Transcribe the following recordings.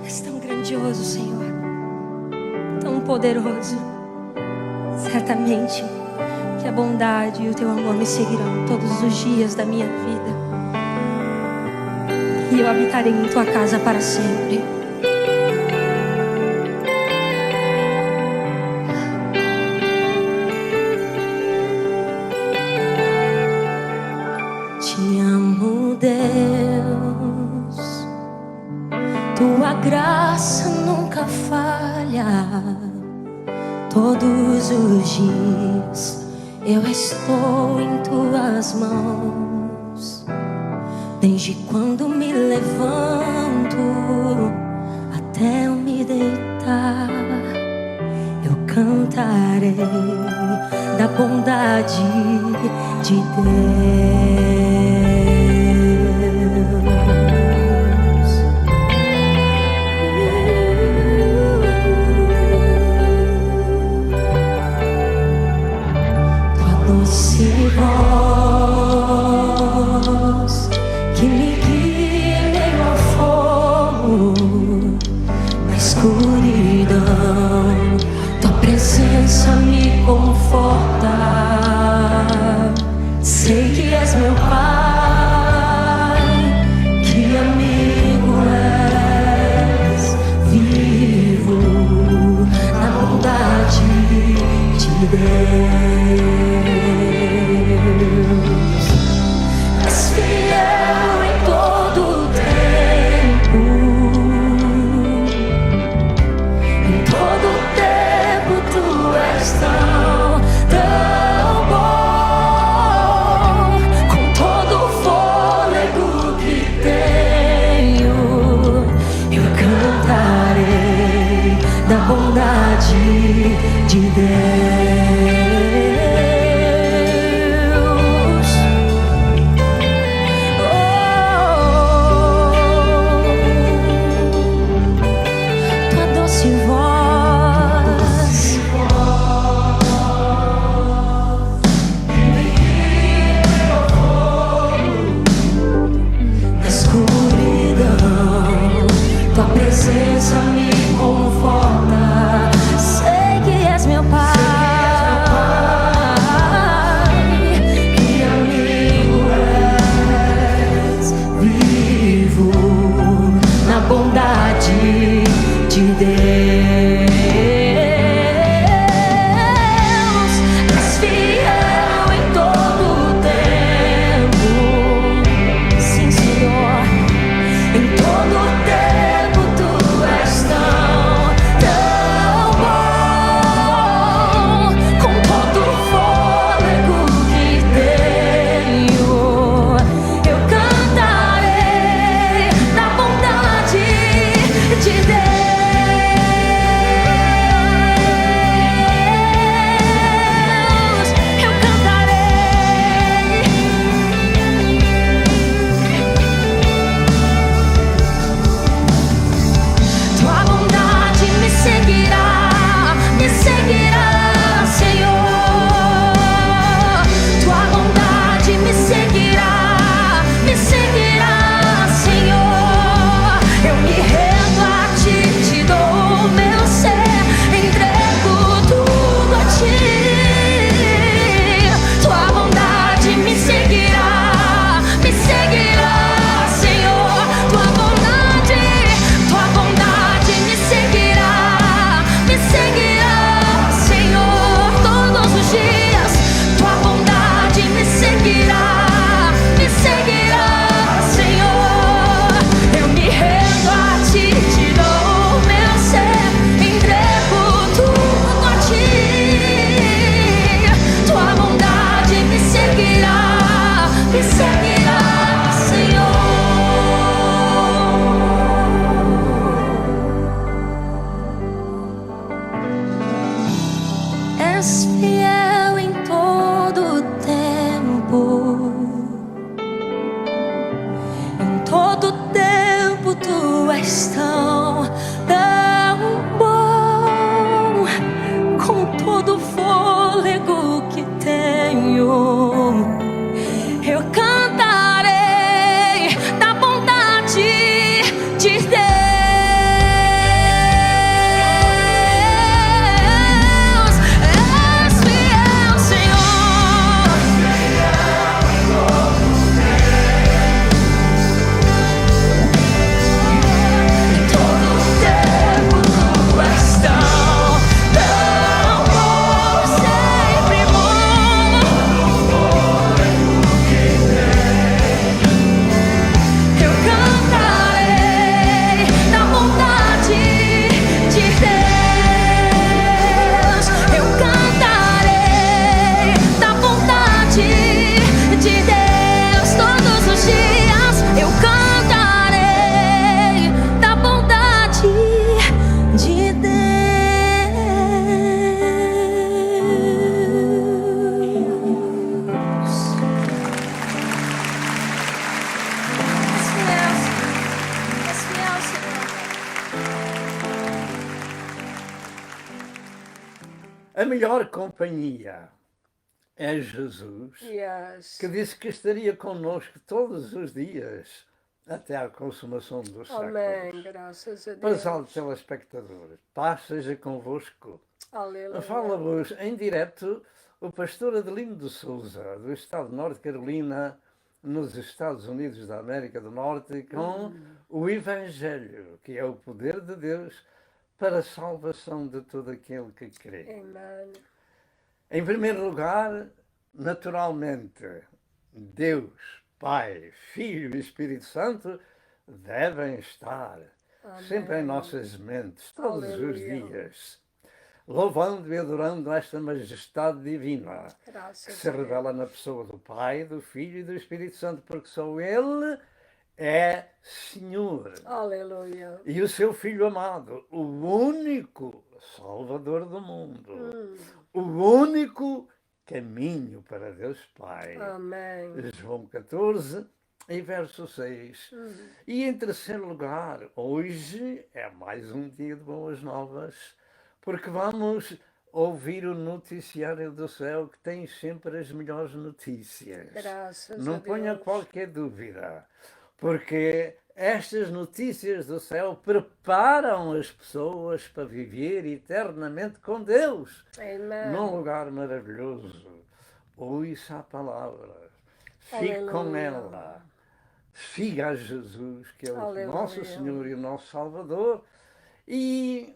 És tão grandioso, Senhor, tão poderoso. Certamente que a bondade e o teu amor me seguirão todos os dias da minha vida, e eu habitarei em tua casa para sempre. Te amo, Deus, tua graça nunca falha. Todos os dias eu estou em tuas mãos. Desde quando me levanto até eu me deitar, eu cantarei da bondade de Deus. Doce voz que me guia em meio ao fogo, na escuridão, tua presença me conforta. Sei que és meu Pai, que amigo és, vivo na bondade de Deus. És fiel em todo o tempo, em todo o tempo tu és tão bom. Com todo o fôlego que tenho, eu cantarei da bondade de Deus. Tua presença me conforta. Sei que és meu Pai, que amigo és, vivo na bondade de Deus. És fiel em todo o tempo, sim, Senhor, em todo o tempo. És fiel em todo o tempo, em todo o tempo tu és tão bom. melhor companhia é Jesus, Yes. que disse que estaria conosco todos os dias até à consumação dos Amém. séculos. Graças a Prezado Deus. telespectador, paz seja convosco. Aleluia. Fala-vos em direto o pastor Adelino de Souza, do estado de Norte Carolina, nos Estados Unidos da América do Norte, com o Evangelho, que é o poder de Deus para a salvação de todo aquele que crê. Amém. Em primeiro lugar, naturalmente, Deus, Pai, Filho e Espírito Santo devem estar sempre em nossas mentes, todos os Aleluia. dias, louvando e adorando esta majestade divina que Graças se a Deus. revela na pessoa do Pai, do Filho e do Espírito Santo, porque só Ele é Senhor. Aleluia. E o seu Filho amado, o único Salvador do mundo, o único caminho para Deus Pai. Amém. João 14 e verso 6. E em terceiro lugar, hoje é mais um dia de boas novas, porque vamos ouvir o noticiário do céu que tem sempre as melhores notícias. Graças a Não ponha Deus. qualquer dúvida, porque estas notícias do céu preparam as pessoas para viver eternamente com Deus, num Amém. lugar maravilhoso. Ouça a palavra, fique com Aleluia. ela, siga a Jesus, que é o Aleluia. nosso Senhor e o nosso Salvador, e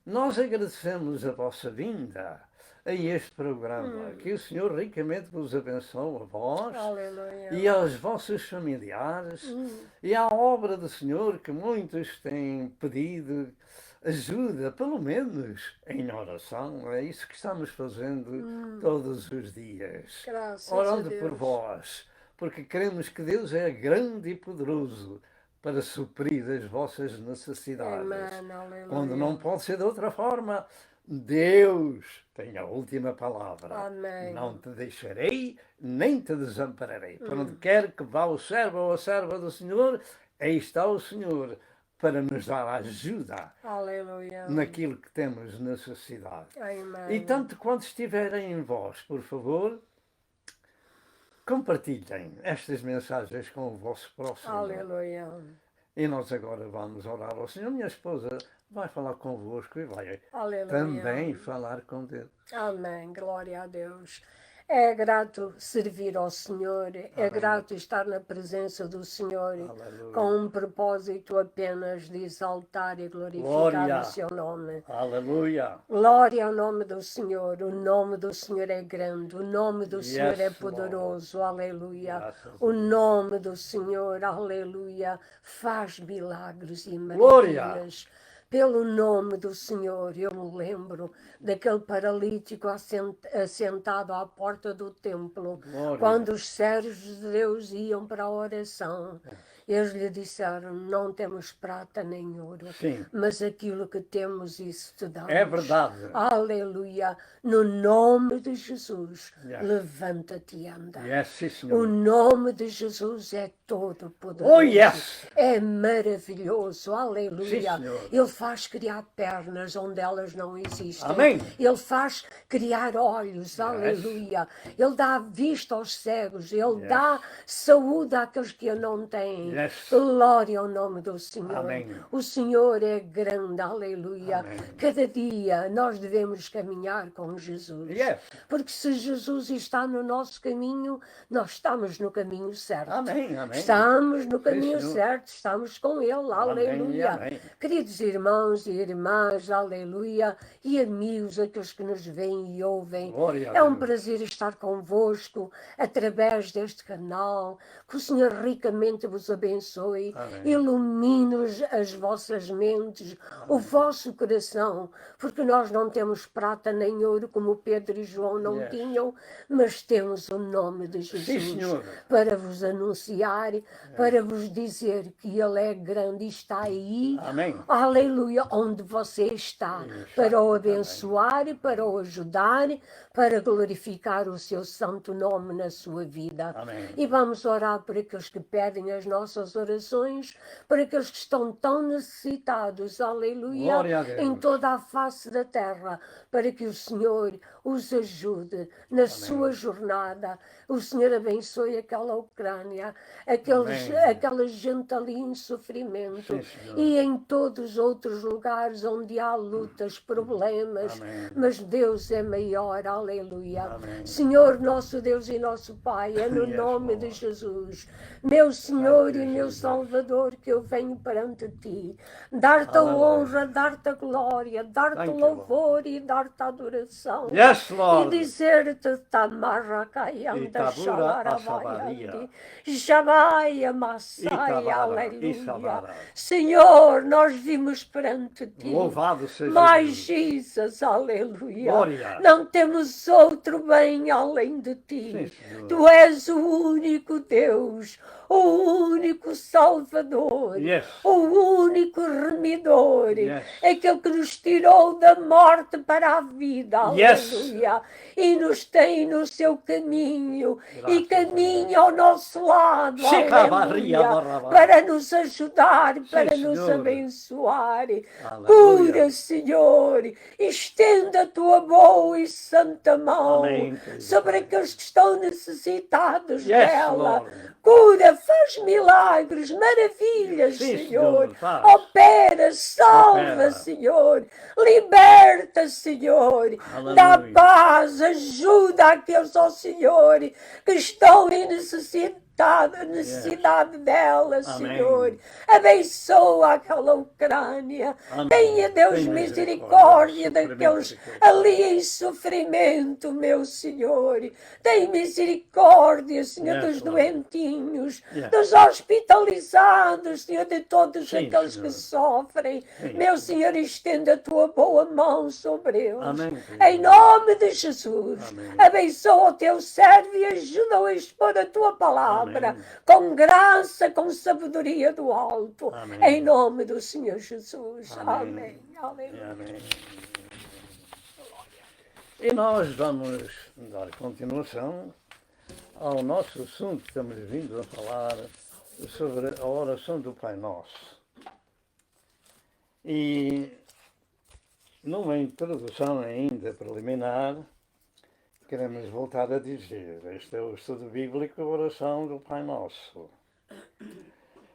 nós agradecemos a vossa vinda a este programa. Que o Senhor ricamente vos abençoe a vós Aleluia. e aos vossos familiares e à obra do Senhor que muitos têm pedido ajuda, pelo menos em oração. É isso que estamos fazendo todos os dias, Graças a orando Deus. por vós, porque queremos que Deus é grande e poderoso para suprir as vossas necessidades. Amém. Aleluia. Quando não pode ser de outra forma, Deus tem a última palavra. Amém. Não te deixarei, nem te desampararei. Por onde quer que vá o servo ou a serva do Senhor, aí está o Senhor para nos dar ajuda Aleluia. naquilo que temos necessidade. Amém. E tanto quanto estiverem em vós, por favor, compartilhem estas mensagens com o vosso próximo. Aleluia. E nós agora vamos orar ao Senhor. Minha esposa vai falar convosco e vai Aleluia. também falar com Deus. Amém. Glória a Deus. É grato servir ao Senhor, é grato estar na presença do Senhor Aleluia. com um propósito apenas de exaltar e glorificar Glória. o seu nome. Aleluia. Glória ao nome do Senhor, o nome do Senhor é grande, o nome do Senhor é Lord. poderoso, aleluia. Graças O a Deus. nome do Senhor, aleluia, faz milagres e Glória. maravilhas. Pelo nome do Senhor, eu me lembro daquele paralítico assentado à porta do templo, Glória. quando os servos de Deus iam para a oração. Eles lhe disseram, não temos prata nem ouro, Sim. mas aquilo que temos, isso te damos. É verdade. Aleluia. No nome de Jesus, Yes. levanta-te e anda. Yes, sim, O Senhor. nome de Jesus é todo poderoso. Oh, yes. É maravilhoso. Aleluia. Sim, Senhor. Ele faz criar pernas onde elas não existem. Amém. Ele faz criar olhos. Aleluia. Ele dá vista aos cegos. Ele Yes. dá saúde àqueles que a não têm. Yes. Glória ao nome do Senhor. Amém. O Senhor é grande. Aleluia. Amém. Cada dia nós devemos caminhar com Jesus. Yes. Porque se Jesus está no nosso caminho, nós estamos no caminho certo. Amém, amém. Estamos no caminho Senhor. certo, estamos com Ele, aleluia. amém. Queridos irmãos e irmãs, aleluia, e amigos, aqueles que nos veem e ouvem, Glória a é um Deus. prazer estar convosco através deste canal. Que o Senhor ricamente vos abençoe, Amém. ilumine as vossas mentes, o vosso coração, porque nós não temos prata nem ouro como Pedro e João não Yes. tinham, mas temos o nome de Sim, Jesus Senhor. para vos anunciar, para vos dizer que Ele é grande e está aí, Amém. aleluia, onde você está, para o abençoar, para o ajudar, para glorificar o seu santo nome na sua vida. Amém. E vamos orar por aqueles que pedem as nossas orações, para aqueles que estão tão necessitados, aleluia, Glória a Deus. em toda a face da terra, para que o Senhor os ajude na sua jornada. O Senhor abençoe aquela Ucrânia, aquela gente ali em sofrimento. Sim, Senhor. E em todos os outros lugares onde há lutas, problemas, Amém. mas Deus é maior, aleluia. Amém. Senhor, nosso Deus e nosso Pai, é no Yes, nome de Lord. Jesus, meu Senhor e Thank you, meu Jesus. Salvador, que eu venho perante Ti, dar-te a Aleluia. honra, dar-te a glória, dar-te Thank you, louvor e dar-te a adoração. Yes, E Lord. dizer-te, Tamarra Caianda, Itabura Xalarabaiandi, asabaria. Jamaia Massaia, Itabara, aleluia. Isabara. Senhor, nós vimos perante Ti. Louvado seja Mas Jesus. Jesus, aleluia. Glória. Não temos outro bem além de Ti. Sim, Senhor. Tu és o único Deus, o único Salvador, Yes. o único remidor, Yes. aquele que nos tirou da morte para a vida, Yes. aleluia, e nos tem no seu caminho, e Graças caminha ao nosso lado, Chicabarria aleluia, barabá. para nos ajudar, para nos Senhor. abençoar. Aleluia. Cura, Senhor, estenda a tua boa e santa mão Amém, querido sobre Pai. aqueles que estão necessitados Yes, dela. Lord. Cura, faz milagres, maravilhas, Sim, Senhor. Senhor, faz. Opera, salva, Opera. Senhor. Liberta, Senhor. Dá Aleluia. paz, ajuda aqueles, ó Senhor, que estão em necessidade dela, Amém. Senhor. Abençoa aquela Ucrânia. Amém. Tenha Deus Tem misericórdia misericórdia, daqueles misericórdia. ali em sofrimento, meu Senhor. Tem misericórdia, Senhor, Yes, dos Lord. doentinhos, Yes. dos hospitalizados, Senhor, de todos Sim, aqueles Senhor. que sofrem. Sim, Meu Senhor, estenda a tua boa mão sobre eles. Amém, Em nome de Jesus, Amém. abençoa o teu servo e ajuda-o a expor a tua palavra Amém. com graça, com sabedoria do alto. Amém. Em nome do Senhor Jesus. Amém. Amém. Aleluia. Amém. E nós vamos dar continuação ao nosso assunto que estamos vindo a falar sobre a oração do Pai Nosso. E numa introdução ainda preliminar, queremos voltar a dizer, este é o estudo bíblico, a oração do Pai Nosso.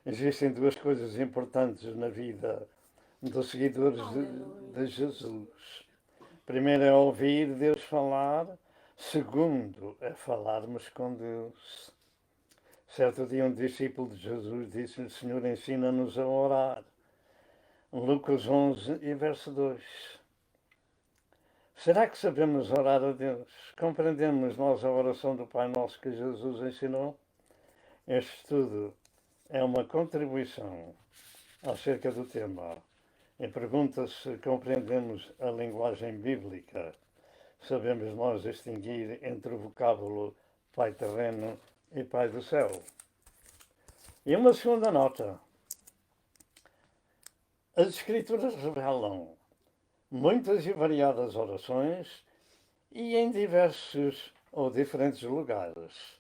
Existem duas coisas importantes na vida dos seguidores de Jesus. Primeiro é ouvir Deus falar, segundo é falarmos com Deus. Certo dia um discípulo de Jesus disse-lhe, Senhor, ensina-nos a orar. Lucas 11 e verso 2. Será que sabemos orar a Deus? Compreendemos nós a oração do Pai Nosso que Jesus ensinou? Este estudo é uma contribuição acerca do tema e pergunta se compreendemos a linguagem bíblica. Sabemos nós distinguir entre o vocábulo Pai terreno e Pai do céu. E uma segunda nota. As Escrituras revelam muitas e variadas orações e em diversos ou diferentes lugares.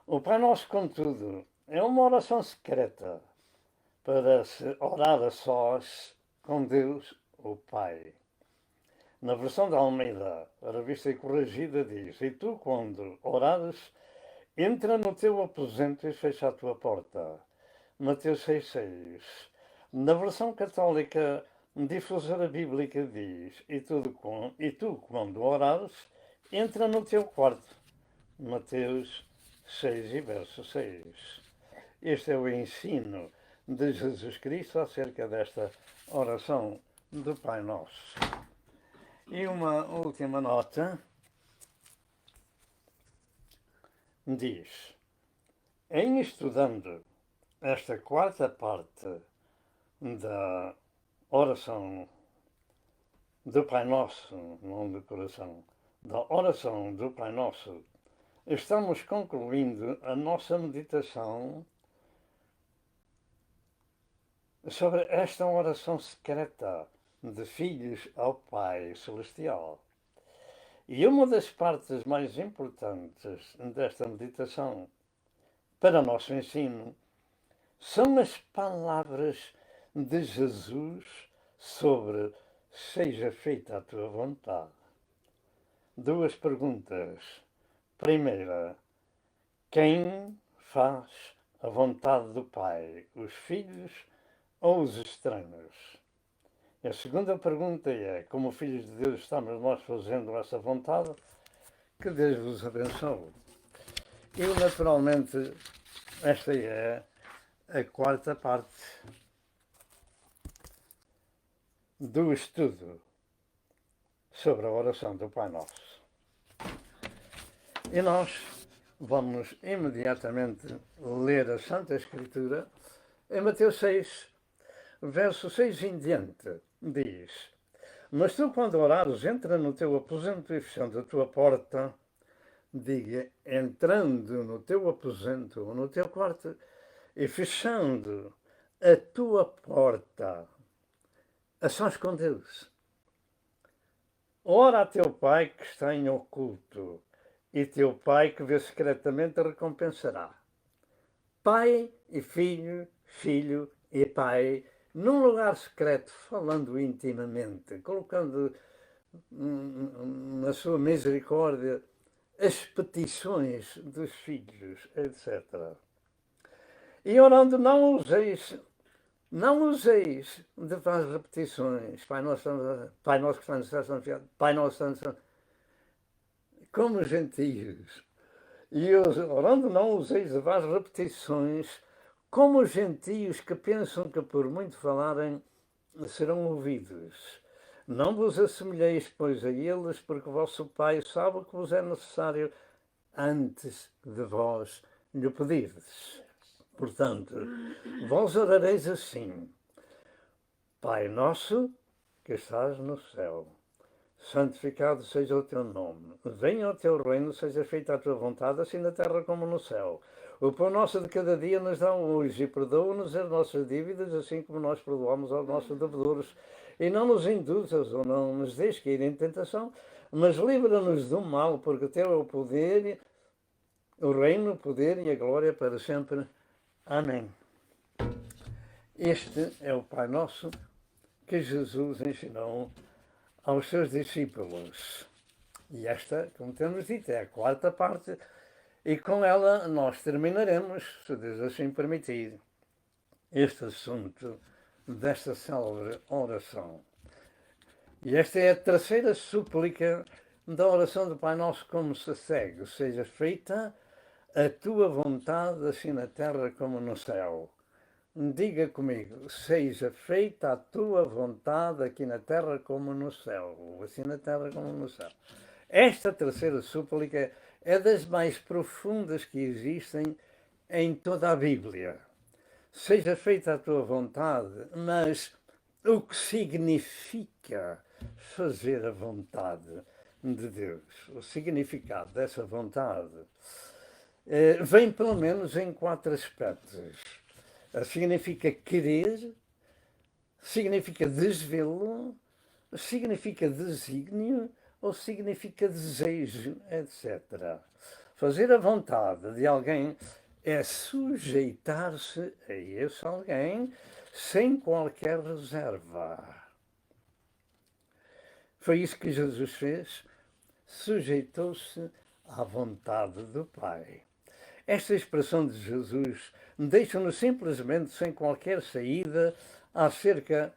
O Pai Nosso, contudo, é uma oração secreta para se orar a sós com Deus, o Pai. Na versão da Almeida, a revista corrigida diz, e tu, quando orares, entra no teu aposento e fecha a tua porta. Mateus 6,6. Na versão católica, difusora bíblica diz, e tu, quando orares, entra no teu quarto. Mateus 6 e verso 6. Este é o ensino de Jesus Cristo acerca desta oração do Pai Nosso. E uma última nota diz, em estudando esta quarta parte da oração do Pai Nosso, não do coração, da oração do Pai Nosso, estamos concluindo a nossa meditação sobre esta oração secreta de filhos ao Pai Celestial. E uma das partes mais importantes desta meditação para o nosso ensino são as palavras de Jesus sobre seja feita a tua vontade. duas perguntas. Primeira, quem faz a vontade do Pai, os filhos ou os estranhos? E a segunda pergunta é, como filhos de Deus estamos nós fazendo essa vontade? Que Deus vos abençoe. E naturalmente esta é a quarta parte do estudo sobre a oração do Pai Nosso. E nós vamos imediatamente ler a Santa Escritura em Mateus 6, verso 6 em diante. Diz: Mas tu, quando orares, entra no teu aposento e fechando a tua porta, diga, entrando no teu aposento ou no teu quarto e fechando a tua porta, a sós com Deus. Ora a teu Pai que está em oculto, e teu Pai que vê secretamente recompensará. Pai e filho, filho e pai, num lugar secreto, falando intimamente, colocando na sua misericórdia as petições dos filhos, etc. E orando não useis de várias repetições, Pai Nosso que está no céu, santificado, Pai Nosso, como gentios. E orando não useis de várias repetições, como os gentios que pensam que por muito falarem serão ouvidos. Não vos assemelheis, pois, a eles, porque o vosso Pai sabe o que vos é necessário antes de vós lhe pedirdes. Portanto, vós orareis assim: Pai nosso, que estás no céu, santificado seja o teu nome. Venha o teu reino, seja feita a tua vontade, assim na terra como no céu. O pão nosso de cada dia nos dá hoje, e perdoa-nos as nossas dívidas, assim como nós perdoamos aos nossos devedores. E não nos induzas ou não nos deixes cair em tentação, mas livra-nos do mal, porque teu é o poder, o reino, o poder e a glória para sempre. Amém. Este é o Pai Nosso que Jesus ensinou aos seus discípulos. E esta, como temos dito, é a quarta parte, e com ela nós terminaremos, se Deus assim permitir, este assunto desta célebre oração. E esta é a terceira súplica da oração do Pai Nosso, como se segue: seja feita a tua vontade, assim na terra como no céu. Diga comigo: seja feita a tua vontade aqui na terra como no céu. Assim na terra como no céu. Esta terceira súplica é das mais profundas que existem em toda a Bíblia. Seja feita a tua vontade, mas o que significa fazer a vontade de Deus? O significado dessa vontade vem pelo menos em 4 aspectos. Significa querer, significa desvelo, significa desígnio ou significa desejo, etc. Fazer a vontade de alguém é sujeitar-se a esse alguém sem qualquer reserva. Foi isso que Jesus fez, sujeitou-se à vontade do Pai. Esta expressão de Jesus deixa-nos simplesmente sem qualquer saída acerca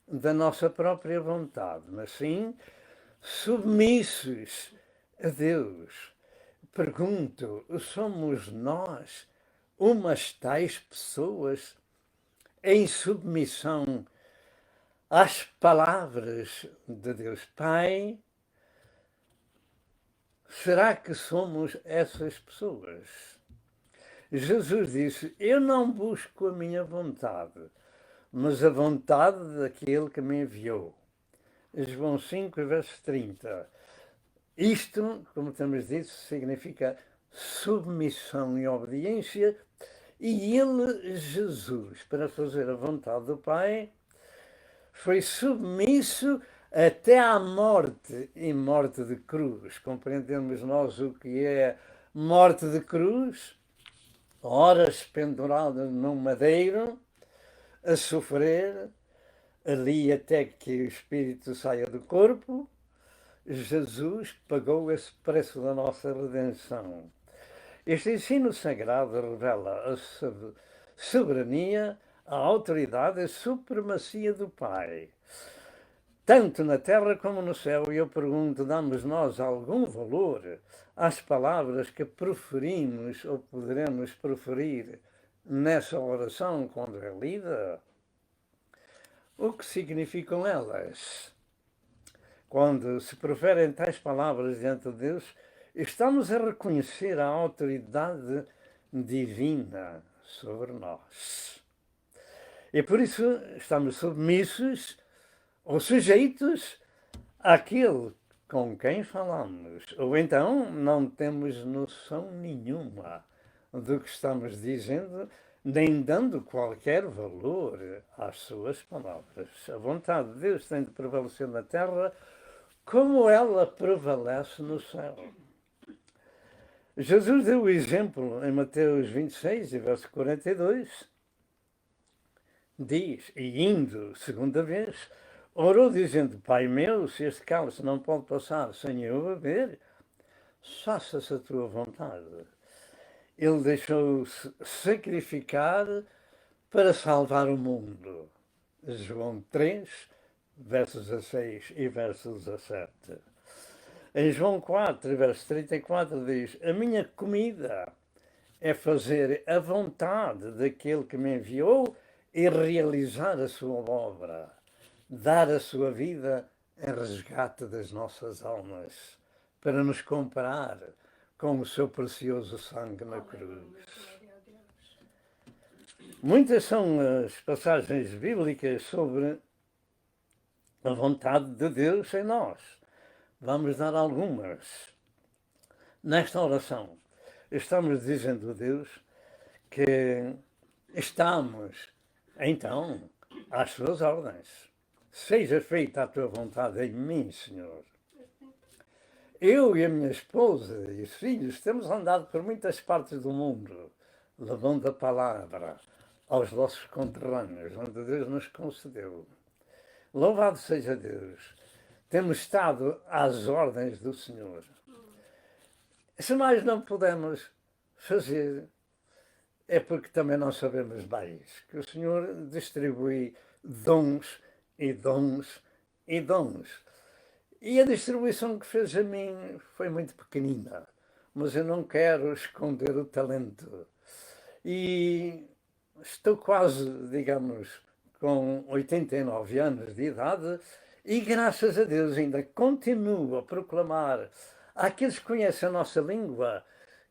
da nossa própria vontade, mas sim submissos a Deus. Pergunto, somos nós umas tais pessoas em submissão às palavras de Deus Pai? Será que somos essas pessoas? Jesus disse: eu não busco a minha vontade, mas a vontade daquele que me enviou. João 5, verso 30. Isto, como temos dito, significa submissão e obediência, e ele, Jesus, para fazer a vontade do Pai, foi submisso até à morte, e morte de cruz. Compreendemos nós o que é morte de cruz? Horas pendurado num madeiro, a sofrer, ali até que o espírito saia do corpo, Jesus pagou esse preço da nossa redenção. Este ensino sagrado revela a soberania, a autoridade e a supremacia do Pai, tanto na terra como no céu. E eu pergunto, damos nós algum valor às palavras que proferimos ou poderemos proferir nessa oração quando é lida? O que significam elas? Quando se proferem tais palavras diante de Deus, estamos a reconhecer a autoridade divina sobre nós. E por isso estamos submissos ou sujeitos àquele com quem falamos. Ou então não temos noção nenhuma do que estamos dizendo, nem dando qualquer valor às suas palavras. A vontade de Deus tem de prevalecer na terra como ela prevalece no céu. Jesus deu o exemplo em Mateus 26, verso 42, diz, e indo segunda vez, orou dizendo, Pai meu, se este cálice não pode passar sem eu beber, faça-se a tua vontade. Ele deixou-se sacrificar para salvar o mundo. João 3, versos 16 e versos 17. Em João 4, verso 34, diz, a minha comida é fazer a vontade daquele que me enviou e realizar a sua obra, dar a sua vida em resgate das nossas almas, para nos comprar com o seu precioso sangue na cruz. Muitas são as passagens bíblicas sobre a vontade de Deus em nós. Vamos dar algumas. Nesta oração, estamos dizendo a Deus que estamos, então, às suas ordens. Seja feita a tua vontade em mim, Senhor. Eu e a minha esposa e os filhos temos andado por muitas partes do mundo, levando a palavra aos nossos conterrâneos, onde Deus nos concedeu. Louvado seja Deus. Temos estado às ordens do Senhor. Se nós não podemos fazer, é porque também não sabemos mais que o Senhor distribui dons e dons e dons. E a distribuição que fez a mim foi muito pequenina, mas eu não quero esconder o talento. E estou quase, digamos, com 89 anos de idade e, graças a Deus, ainda continuo a proclamar àqueles que conhecem a nossa língua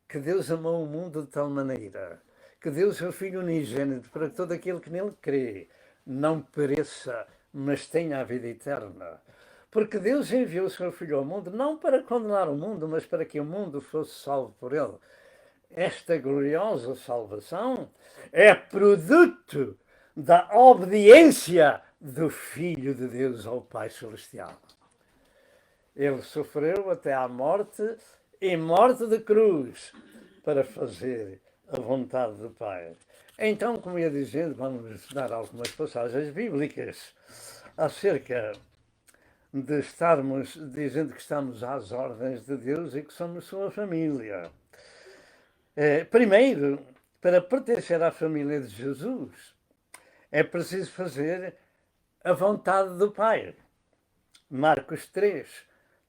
que Deus amou o mundo de tal maneira, que Deus é o Filho unigênito para que todo aquele que nele crê não pereça, mas tenha a vida eterna. Porque Deus enviou o seu Filho ao mundo não para condenar o mundo, mas para que o mundo fosse salvo por ele. Esta gloriosa salvação é produto da obediência do Filho de Deus ao Pai Celestial. Ele sofreu até à morte e morte de cruz para fazer a vontade do Pai. Então, como ia dizendo, vamos dar algumas passagens bíblicas acerca de estarmos dizendo que estamos às ordens de Deus e que somos sua família. Primeiro, para pertencer à família de Jesus, é preciso fazer a vontade do Pai. Marcos 3,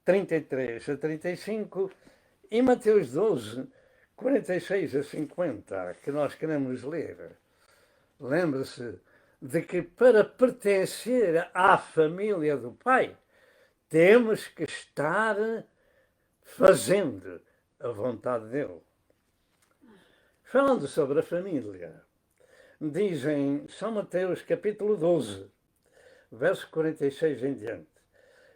33 a 35 e Mateus 12, 46 a 50, que nós queremos ler. Lembre-se de que para pertencer à família do Pai, temos que estar fazendo a vontade dele. Falando sobre a família, diz em São Mateus capítulo 12, verso 46 em diante,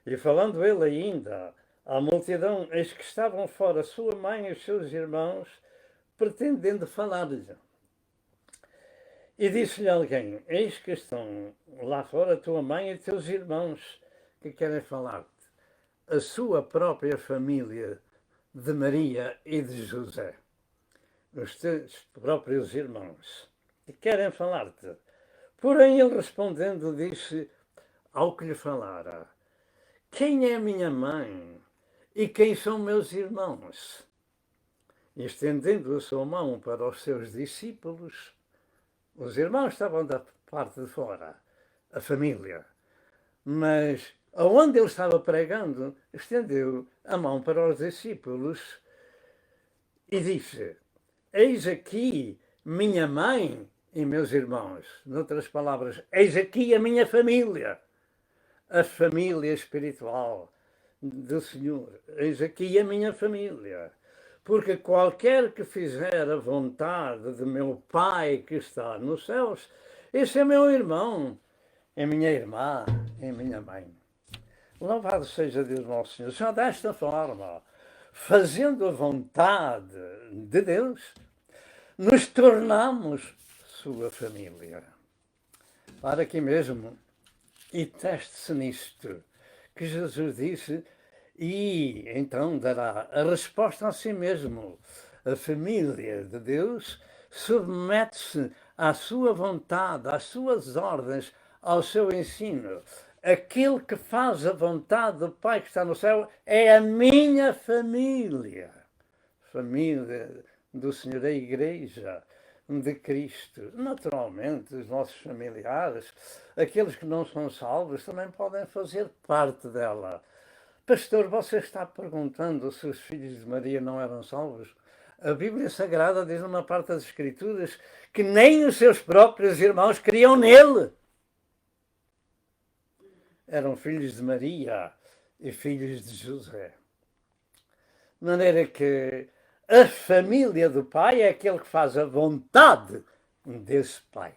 e falando ele ainda à multidão, eis que estavam fora sua mãe e os seus irmãos, pretendendo falar-lhe. E disse-lhe alguém, eis que estão lá fora tua mãe e teus irmãos, que querem falar-te. A sua própria família de Maria e de José, os teus próprios irmãos, que querem falar-te. Porém ele respondendo disse ao que lhe falara, quem é minha mãe e quem são meus irmãos? E estendendo a sua mão para os seus discípulos, os irmãos estavam da parte de fora, a família. Mas aonde ele estava pregando, estendeu a mão para os discípulos e disse: eis aqui minha mãe e meus irmãos. Noutras palavras, eis aqui a minha família, a família espiritual do Senhor. Eis aqui a minha família. Porque qualquer que fizer a vontade de meu Pai que está nos céus, esse é meu irmão, é minha irmã, é minha mãe. Louvado seja Deus nosso Senhor. Só desta forma, fazendo a vontade de Deus, nos tornamos sua família. Para aqui mesmo, e teste-se nisto, que Jesus disse, e então dará a resposta a si mesmo. A família de Deus submete-se à sua vontade, às suas ordens, ao seu ensino. Aquele que faz a vontade do Pai que está no céu é a minha família. Família do Senhor, a Igreja de Cristo. Naturalmente, os nossos familiares, aqueles que não são salvos, também podem fazer parte dela. Pastor, você está perguntando se os filhos de Maria não eram salvos? A Bíblia Sagrada diz numa parte das Escrituras que nem os seus próprios irmãos criam nele. Eram filhos de Maria e filhos de José. De maneira que a família do Pai é aquele que faz a vontade desse Pai.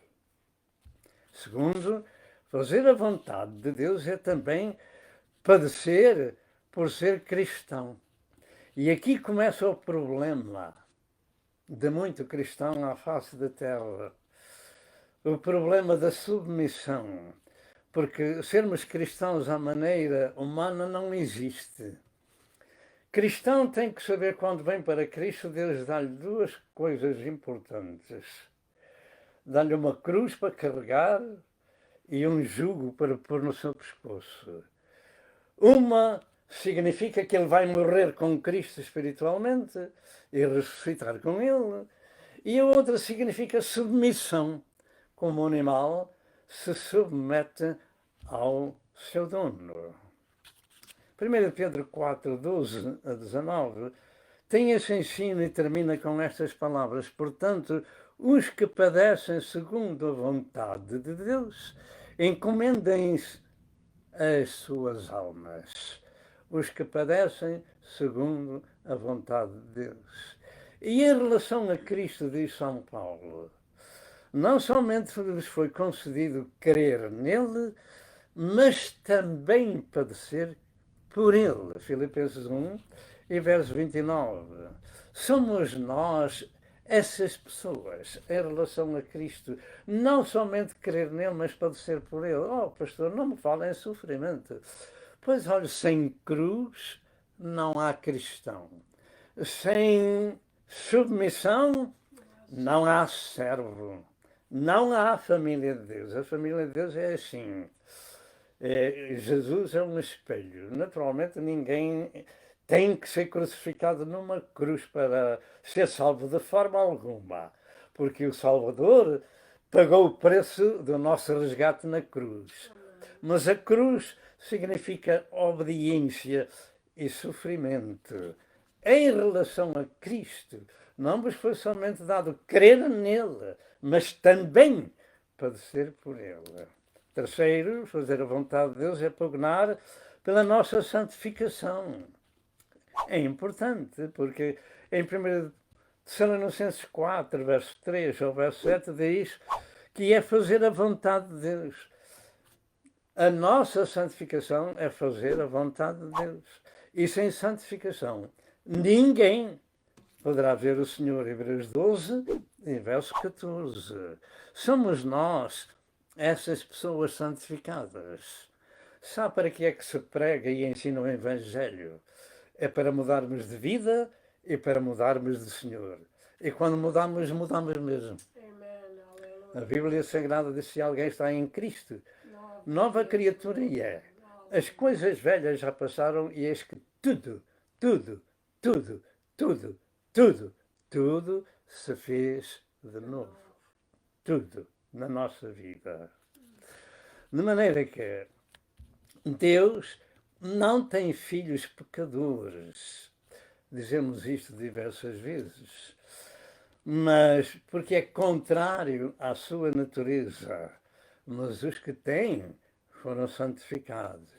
Segundo, fazer a vontade de Deus é também padecer por ser cristão. E aqui começa o problema de muito cristão à face da terra. O problema da submissão. Porque sermos cristãos à maneira humana não existe. Cristão tem que saber quando vem para Cristo, Deus dá-lhe duas coisas importantes. Dá-lhe uma cruz para carregar e um jugo para pôr no seu pescoço. Uma significa que ele vai morrer com Cristo espiritualmente e ressuscitar com ele. E a outra significa submissão, como o animal se submete ao seu dono. 1 Pedro 4, 12 a 19, tem esse ensino e termina com estas palavras. Portanto, os que padecem segundo a vontade de Deus, encomendem-se as suas almas. Os que padecem segundo a vontade de Deus. E em relação a Cristo, diz São Paulo, não somente lhes foi concedido crer nele, mas também padecer por ele. Filipenses 1 e verso 29. Somos nós essas pessoas em relação a Cristo, não somente crer nele, mas padecer por ele. Oh, pastor, não me fala em sofrimento. Pois, olha, sem cruz não há cristão. Sem submissão não há servo. Não há família de Deus. A família de Deus é assim. Jesus é um espelho. Naturalmente, ninguém tem que ser crucificado numa cruz para ser salvo de forma alguma, porque o Salvador pagou o preço do nosso resgate na cruz. Mas a cruz significa obediência e sofrimento. Em relação a Cristo, não vos foi somente dado crer nele, mas também padecer por ele. Terceiro, fazer a vontade de Deus é pugnar pela nossa santificação. É importante, porque em 1 Tessalonicenses 4, verso 3 ao verso 7, diz que é fazer a vontade de Deus. A nossa santificação é fazer a vontade de Deus. E sem santificação, ninguém poderá ver o Senhor. Hebreus 12, e verso 14. Somos nós, essas pessoas santificadas. Sabe para que é que se prega e ensina o Evangelho? É para mudarmos de vida e para mudarmos de Senhor. E quando mudamos, mudamos mesmo. A Bíblia Sagrada diz que se alguém está em Cristo, nova criatura é. As coisas velhas já passaram e eis que tudo, tudo, tudo, tudo, tudo, tudo se fez de novo. Tudo na nossa vida. De maneira que Deus não tem filhos pecadores. Dizemos isto diversas vezes. Mas porque é contrário à sua natureza. Mas os que têm foram santificados,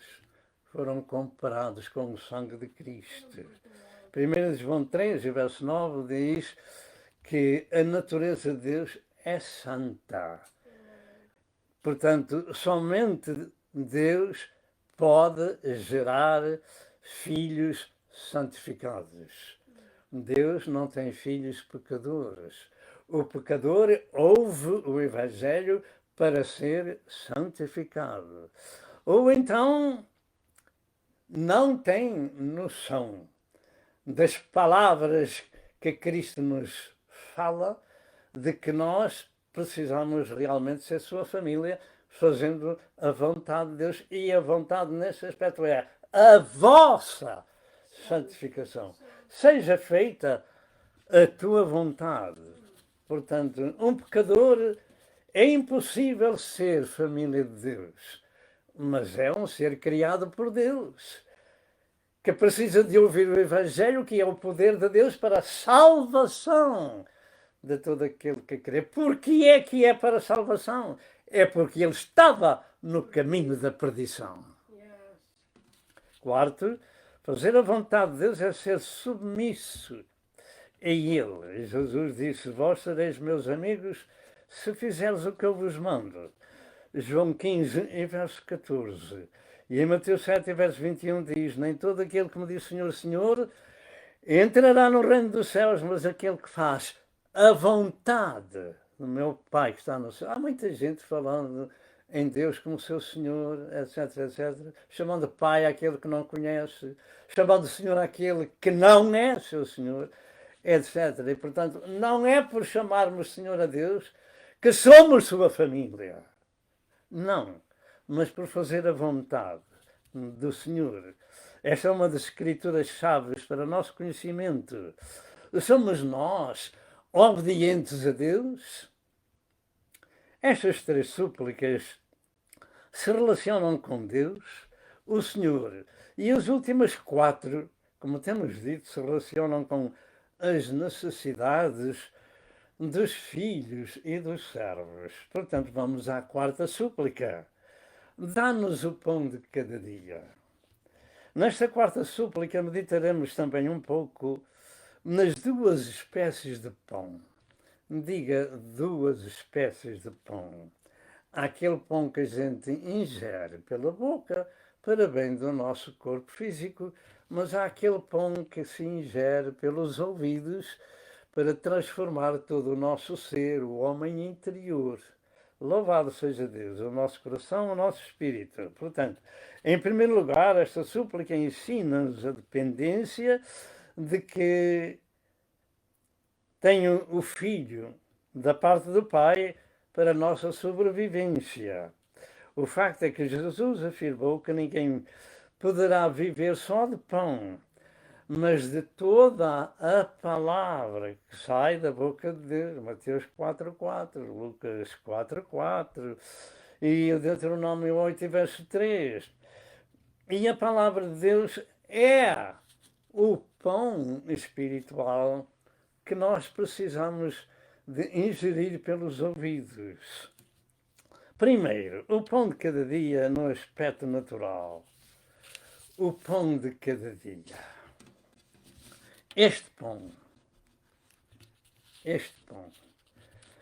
foram comparados com o sangue de Cristo. 1 João 3, verso 9, diz que a natureza de Deus é santa. Portanto, somente Deus pode gerar filhos santificados. Deus não tem filhos pecadores. O pecador ouve o Evangelho para ser santificado. Ou então não tem noção das palavras que Cristo nos fala, de que nós precisamos realmente ser sua família, fazendo a vontade de Deus. E a vontade nesse aspecto é a vossa santificação. Seja feita a tua vontade. Portanto, um pecador é impossível ser família de Deus, mas é um ser criado por Deus, que precisa de ouvir o Evangelho, que é o poder de Deus para a salvação de todo aquele que crê. Por que é para a salvação? É porque ele estava no caminho da perdição. Quarto, fazer a vontade de Deus é ser submisso a Ele. Jesus disse: vós sereis meus amigos se fizeres o que eu vos mando. João 15, verso 14. E em Mateus 7, verso 21 diz: nem todo aquele que me diz Senhor, Senhor, entrará no reino dos céus, mas aquele que faz a vontade do meu Pai que está no céu. Há muita gente falando em Deus como seu Senhor, etc, etc, chamando Pai àquele que não conhece, chamando Senhor àquele que não é seu Senhor, etc. E, portanto, não é por chamarmos Senhor a Deus que somos sua família. Não, mas por fazer a vontade do Senhor. Esta é uma das escrituras chaves para o nosso conhecimento. Somos nós obedientes a Deus? Estas três súplicas se relacionam com Deus, o Senhor, e as últimas quatro, como temos dito, se relacionam com as necessidades dos filhos e dos servos. Portanto, vamos à quarta súplica. Dá-nos o pão de cada dia. Nesta quarta súplica meditaremos também um pouco nas duas espécies de pão. Diga duas espécies de pão. Há aquele pão que a gente ingere pela boca para bem do nosso corpo físico, mas há aquele pão que se ingere pelos ouvidos para transformar todo o nosso ser, o homem interior. Louvado seja Deus, o nosso coração, o nosso espírito. Portanto, em primeiro lugar, esta súplica ensina-nos a dependência de que tem o Filho da parte do Pai para a nossa sobrevivência. O facto é que Jesus afirmou que ninguém poderá viver só de pão, mas de toda a palavra que sai da boca de Deus. Mateus 4:4, Lucas 4:4 e o Deuteronômio 8, verso 3. E a palavra de Deus é o pão espiritual que nós precisamos de ingerir pelos ouvidos. Primeiro, o pão de cada dia no aspecto natural. O pão de cada dia. Este pão,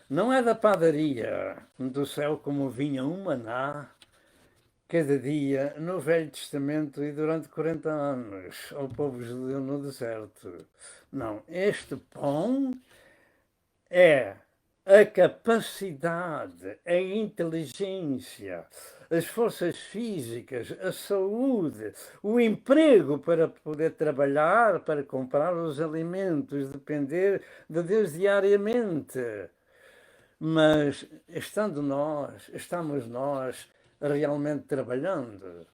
não é da padaria do céu como vinha um maná cada dia no Velho Testamento e durante 40 anos ao povo judeu no deserto. Não, este pão é a capacidade, a inteligência, as forças físicas, a saúde, o emprego para poder trabalhar, para comprar os alimentos, depender de Deus diariamente. Mas estamos nós realmente trabalhando?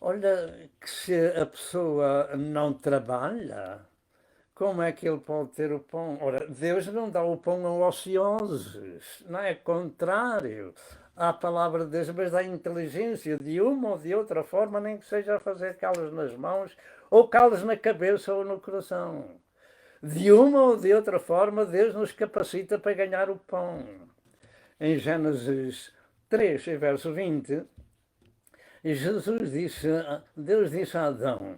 Olha, que se a pessoa não trabalha, como é que ele pode ter o pão? Ora, Deus não dá o pão a ociosos, não é? Contrário à palavra de Deus, mas dá inteligência de uma ou de outra forma, nem que seja a fazer calos nas mãos, ou calos na cabeça ou no coração. De uma ou de outra forma, Deus nos capacita para ganhar o pão. Em Gênesis 3, verso 20, Deus disse a Adão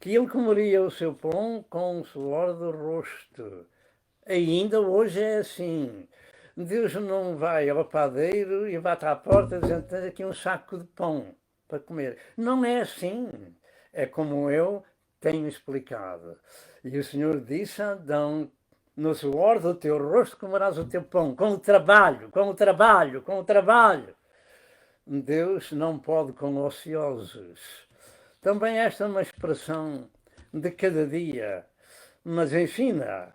que ele comeria o seu pão com o suor do rosto. Ainda hoje é assim. Deus não vai ao padeiro e bate à porta dizendo: tens aqui um saco de pão para comer. Não é assim. É como eu tenho explicado. E o Senhor disse a Adão: no suor do teu rosto comerás o teu pão, com o trabalho, com o trabalho, com o trabalho. Deus não pode com ociosos. Também esta é uma expressão de cada dia, mas ensina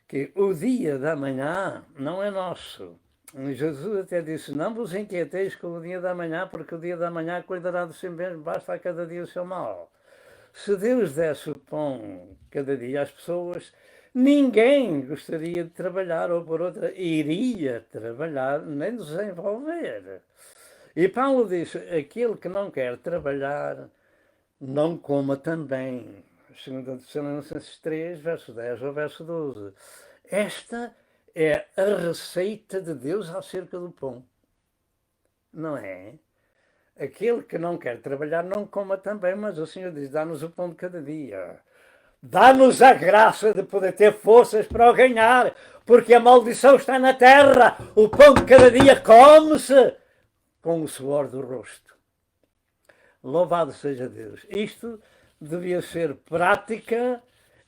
que o dia da manhã não é nosso. Jesus até disse: não vos inquieteis com o dia da manhã, porque o dia da manhã cuidará de si mesmo, basta a cada dia o seu mal. Se Deus desse o pão cada dia às pessoas, ninguém gostaria de trabalhar, ou por outra, iria trabalhar, nem desenvolver. E Paulo diz: aquele que não quer trabalhar, não coma também. 2 Tessalonicenses 3, verso 10 ao verso 12. Esta é a receita de Deus acerca do pão. Não é? Aquele que não quer trabalhar, não coma também, mas o Senhor diz: dá-nos o pão de cada dia. Dá-nos a graça de poder ter forças para o ganhar, porque a maldição está na terra. O pão de cada dia come-se com o suor do rosto. Louvado seja Deus. Isto devia ser prática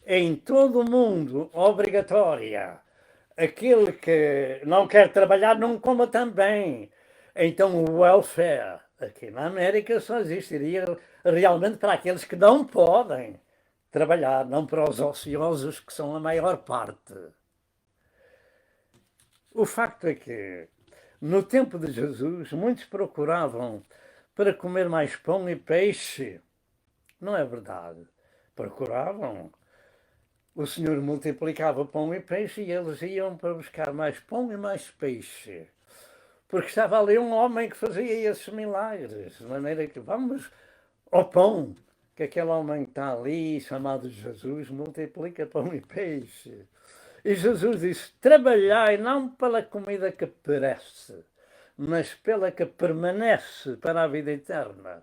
em todo o mundo, obrigatória. Aquele que não quer trabalhar não coma também. Então o welfare aqui na América só existiria realmente para aqueles que não podem trabalhar, não para os ociosos, que são a maior parte. O facto é que no tempo de Jesus muitos procuravam para comer mais pão e peixe. Não é verdade? Procuravam. O Senhor multiplicava pão e peixe e eles iam para buscar mais pão e mais peixe. Porque estava ali um homem que fazia esses milagres. De maneira que vamos ao pão, que aquele homem que está ali, chamado Jesus, multiplica pão e peixe. E Jesus disse: trabalhai não pela comida que perece, mas pela que permanece para a vida eterna.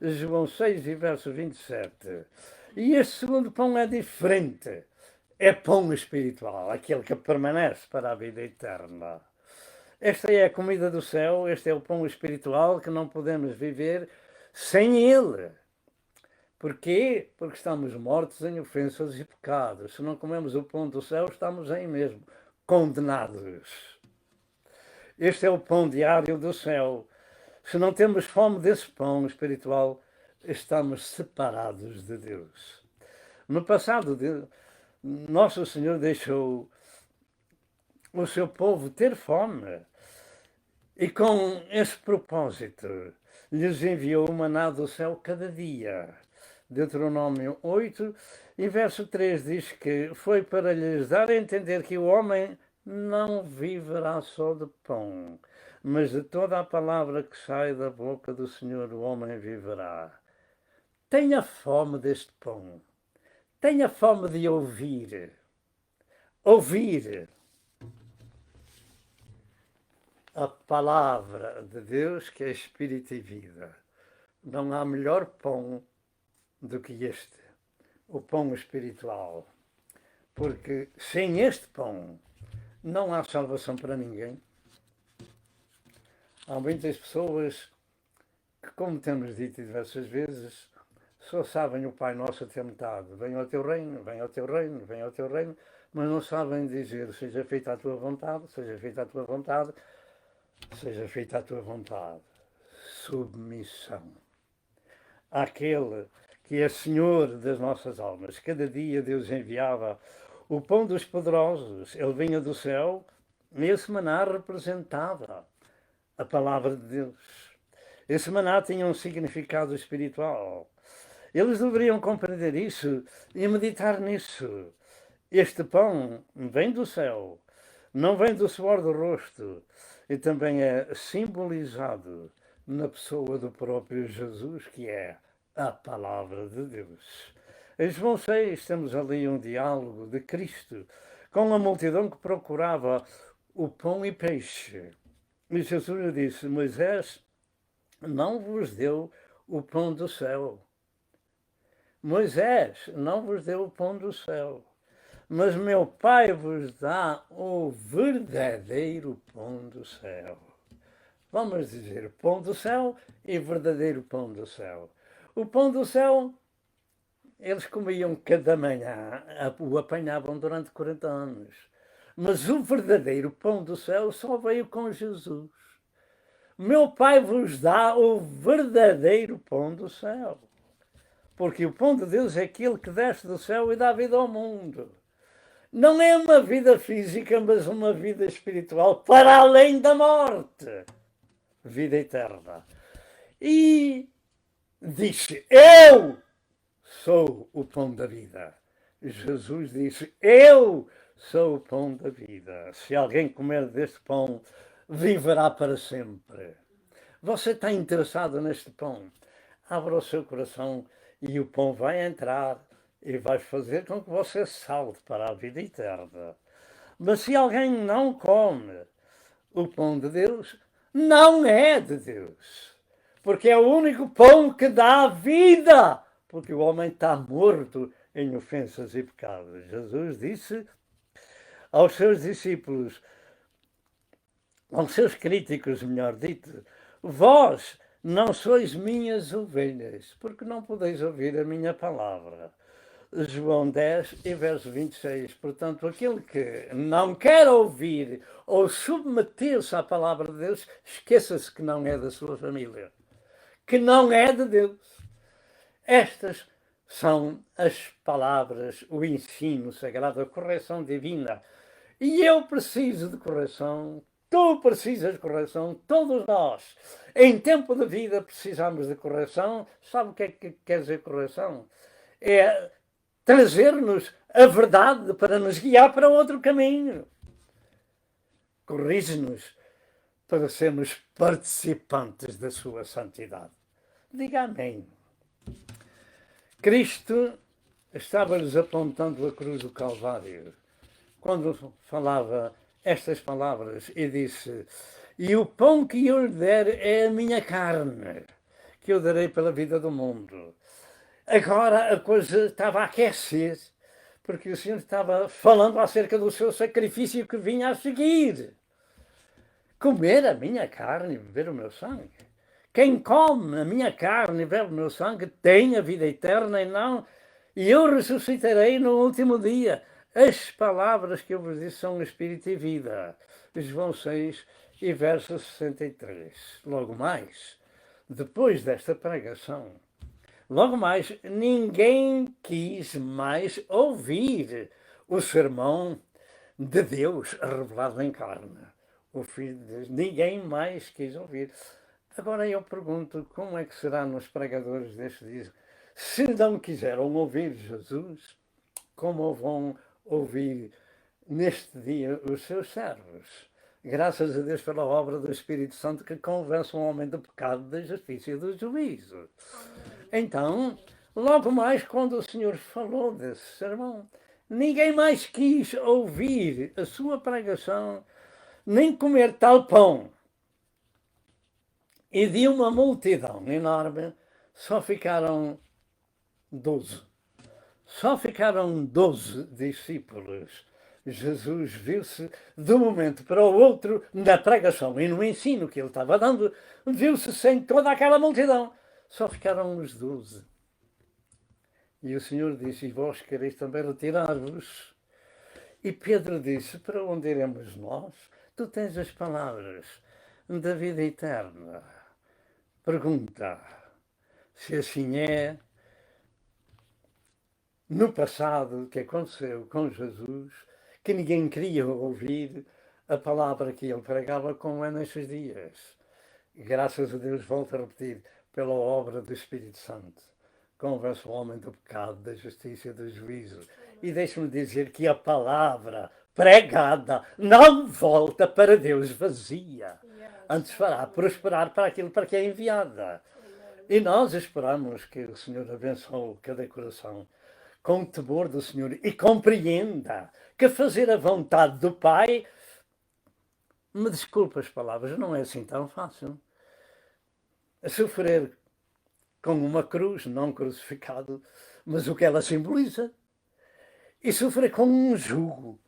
João 6, verso 27. E este segundo pão é diferente. É pão espiritual, aquele que permanece para a vida eterna. Esta é a comida do céu, este é o pão espiritual que não podemos viver sem ele. Porquê? Porque estamos mortos em ofensas e pecados. Se não comemos o pão do céu, estamos aí mesmo, condenados. Este é o pão diário do céu. Se não temos fome desse pão espiritual, estamos separados de Deus. No passado, Nosso Senhor deixou o seu povo ter fome. E com esse propósito, lhes enviou o maná do céu cada dia. Deuteronômio 8, e verso 3 diz que foi para lhes dar a entender que o homem não viverá só de pão, mas de toda a palavra que sai da boca do Senhor o homem viverá. Tenha fome deste pão. Tenha fome de ouvir. Ouvir a palavra de Deus, que é espírito e vida. Não há melhor pão do que este, o pão espiritual. Porque sem este pão não há salvação para ninguém. Há muitas pessoas que, como temos dito diversas vezes, só sabem o Pai Nosso até metade. Venha ao teu reino, venha ao teu reino, venha ao teu reino, mas não sabem dizer: seja feita a tua vontade, seja feita a tua vontade, seja feita a tua vontade. Submissão àquele que é Senhor das nossas almas. Cada dia Deus enviava o pão dos poderosos. Ele vinha do céu, nesse maná representava a palavra de Deus. Esse maná tinha um significado espiritual. Eles deveriam compreender isso e meditar nisso. Este pão vem do céu, não vem do suor do rosto, e também é simbolizado na pessoa do próprio Jesus, que é a palavra de Deus. Em João 6 temos ali um diálogo de Cristo com a multidão que procurava o pão e peixe. E Jesus lhe disse: Moisés não vos deu o pão do céu. Moisés não vos deu o pão do céu, mas meu Pai vos dá o verdadeiro pão do céu. Vamos dizer pão do céu e verdadeiro pão do céu. O pão do céu, eles comiam cada manhã, o apanhavam durante 40 anos. Mas o verdadeiro pão do céu só veio com Jesus. Meu Pai vos dá o verdadeiro pão do céu. Porque o pão de Deus é aquele que desce do céu e dá vida ao mundo. Não é uma vida física, mas uma vida espiritual para além da morte. Vida eterna. E disse: Eu sou o pão da vida. Jesus disse: Eu sou o pão da vida. Se alguém comer deste pão, viverá para sempre. Você está interessado neste pão? Abra o seu coração e o pão vai entrar e vai fazer com que você salte para a vida eterna. Mas se alguém não come o pão de Deus, não é de Deus. Porque é o único pão que dá vida. Porque o homem está morto em ofensas e pecados. Jesus disse aos seus discípulos, aos seus críticos, melhor dito: Vós não sois minhas ovelhas, porque não podeis ouvir a minha palavra. João 10 e verso 26. Portanto, aquele que não quer ouvir ou submeter-se à palavra de Deus, esqueça-se que não é da sua família, que não é de Deus. Estas são as palavras, o ensino sagrado, a correção divina. E eu preciso de correção. Tu precisas de correção, todos nós. Em tempo de vida precisamos de correção. Sabe o que é que quer dizer correção? É trazer-nos a verdade para nos guiar para outro caminho. Corrige-nos para sermos participantes da sua santidade. Diga amém. Cristo estava-lhes apontando a cruz do Calvário quando falava estas palavras e disse: E o pão que eu lhe der é a minha carne, que eu darei pela vida do mundo. Agora a coisa estava a aquecer, porque o Senhor estava falando acerca do seu sacrifício que vinha a seguir. Comer a minha carne e beber o meu sangue. Quem come a minha carne e bebe o meu sangue tem a vida eterna e eu ressuscitarei no último dia. As palavras que eu vos disse são Espírito e vida. João 6 e verso 63. Logo mais, depois desta pregação, ninguém quis mais ouvir o sermão de Deus revelado em carne. O Filho de Deus, ninguém mais quis ouvir. Agora eu pergunto, como é que será nos pregadores deste dia? Se não quiseram ouvir Jesus, como vão ouvir neste dia os seus servos? Graças a Deus pela obra do Espírito Santo que convence um homem do pecado, da justiça e do juízo. Então, logo mais quando o Senhor falou desse sermão, ninguém mais quis ouvir a sua pregação, nem comer tal pão. E de uma multidão enorme, só ficaram 12. Só ficaram 12 discípulos. Jesus viu-se de um momento para o outro, na pregação e no ensino que ele estava dando, viu-se sem toda aquela multidão. Só ficaram os 12. E o Senhor disse: E vós quereis também retirar-vos? E Pedro disse: Para onde iremos nós? Tu tens as palavras da vida eterna. Pergunta: se assim é, no passado, que aconteceu com Jesus, que ninguém queria ouvir a palavra que ele pregava, como é nestes dias. Graças a Deus, volto a repetir, pela obra do Espírito Santo. convence o homem do pecado, da justiça e do juízo. E deixe-me dizer que a palavra pregada não volta para Deus vazia. Antes fará prosperar para aquilo para que é enviada. E nós esperamos que o Senhor abençoe cada coração com o temor do Senhor e compreenda que fazer a vontade do Pai, me desculpe as palavras, não é assim tão fácil. Sofrer com uma cruz, não crucificado, mas o que ela simboliza. E sofrer com um jugo,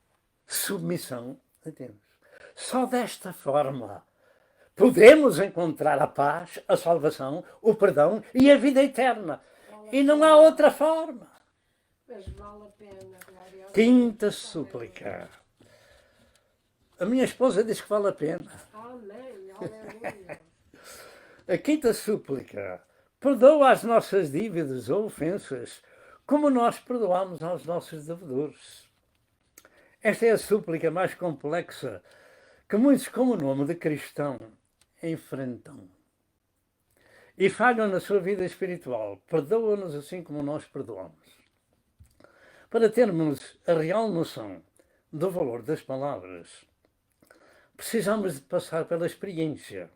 submissão a Deus. Só desta forma podemos encontrar a paz, a salvação, o perdão e a vida eterna. E não há outra forma. Mas vale a pena. Quinta súplica. A minha esposa diz que vale a pena. Amém. Aleluia. A quinta súplica. Perdoa as nossas dívidas ou ofensas, como nós perdoamos aos nossos devedores. Esta é a súplica mais complexa que muitos, com o nome de cristão, enfrentam. E falham na sua vida espiritual. Perdoa-nos assim como nós perdoamos. Para termos a real noção do valor das palavras, precisamos de passar pela experiência.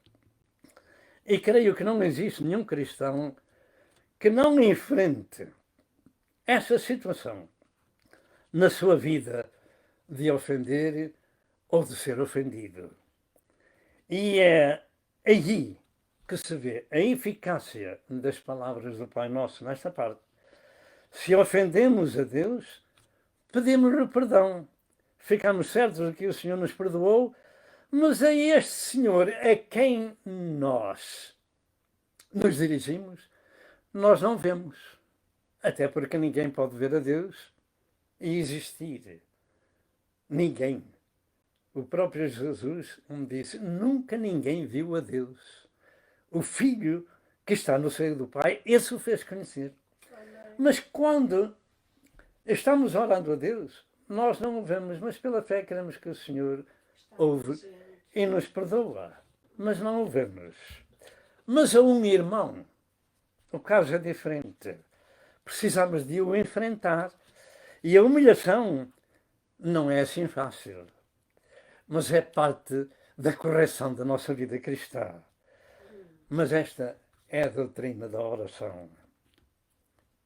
E creio que não existe nenhum cristão que não enfrente essa situação na sua vida de ofender ou de ser ofendido. E é aí que se vê a eficácia das palavras do Pai Nosso nesta parte. Se ofendemos a Deus, pedimos-lhe perdão. Ficamos certos de que o Senhor nos perdoou, mas a este Senhor a quem nós nos dirigimos, nós não vemos. Até porque ninguém pode ver a Deus e existir. Ninguém. O próprio Jesus me disse, nunca ninguém viu a Deus. O Filho que está no seio do Pai, esse o fez conhecer. Mas quando estamos orando a Deus, nós não o vemos, mas pela fé queremos que o Senhor ouve e nos perdoa. Mas não o vemos. Mas a um irmão, o caso é diferente. Precisamos de o enfrentar. E a humilhação não é assim fácil. Mas é parte da correção da nossa vida cristã. Mas esta é a doutrina da oração.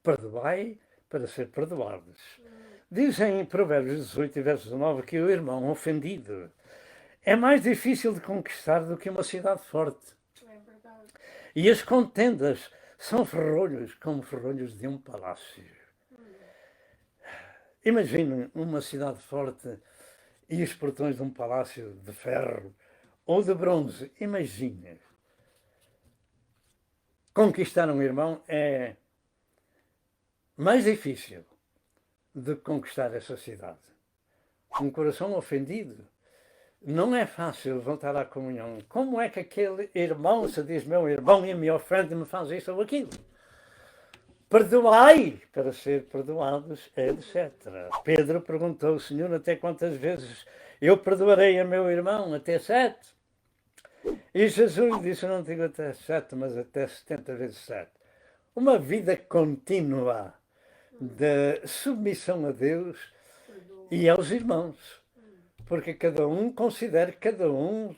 Perdoai para ser perdoados. Diz em Provérbios 18, verso 9, que o irmão ofendido é mais difícil de conquistar do que uma cidade forte. E as contendas são ferrolhos como ferrolhos de um palácio. Imagine uma cidade forte e os portões de um palácio de ferro ou de bronze. Imagine. Conquistar um irmão é mais difícil de conquistar essa cidade. Um coração ofendido não é fácil voltar à comunhão. Como é que aquele irmão se diz meu irmão e me ofende e me faz isso ou aquilo? Perdoai para ser perdoados, etc. Pedro perguntou ao Senhor até quantas vezes eu perdoarei a meu irmão, até 7. E Jesus disse, não digo até 7, mas até 70 vezes 7. Uma vida contínua de submissão a Deus e aos irmãos. Porque cada um considera cada um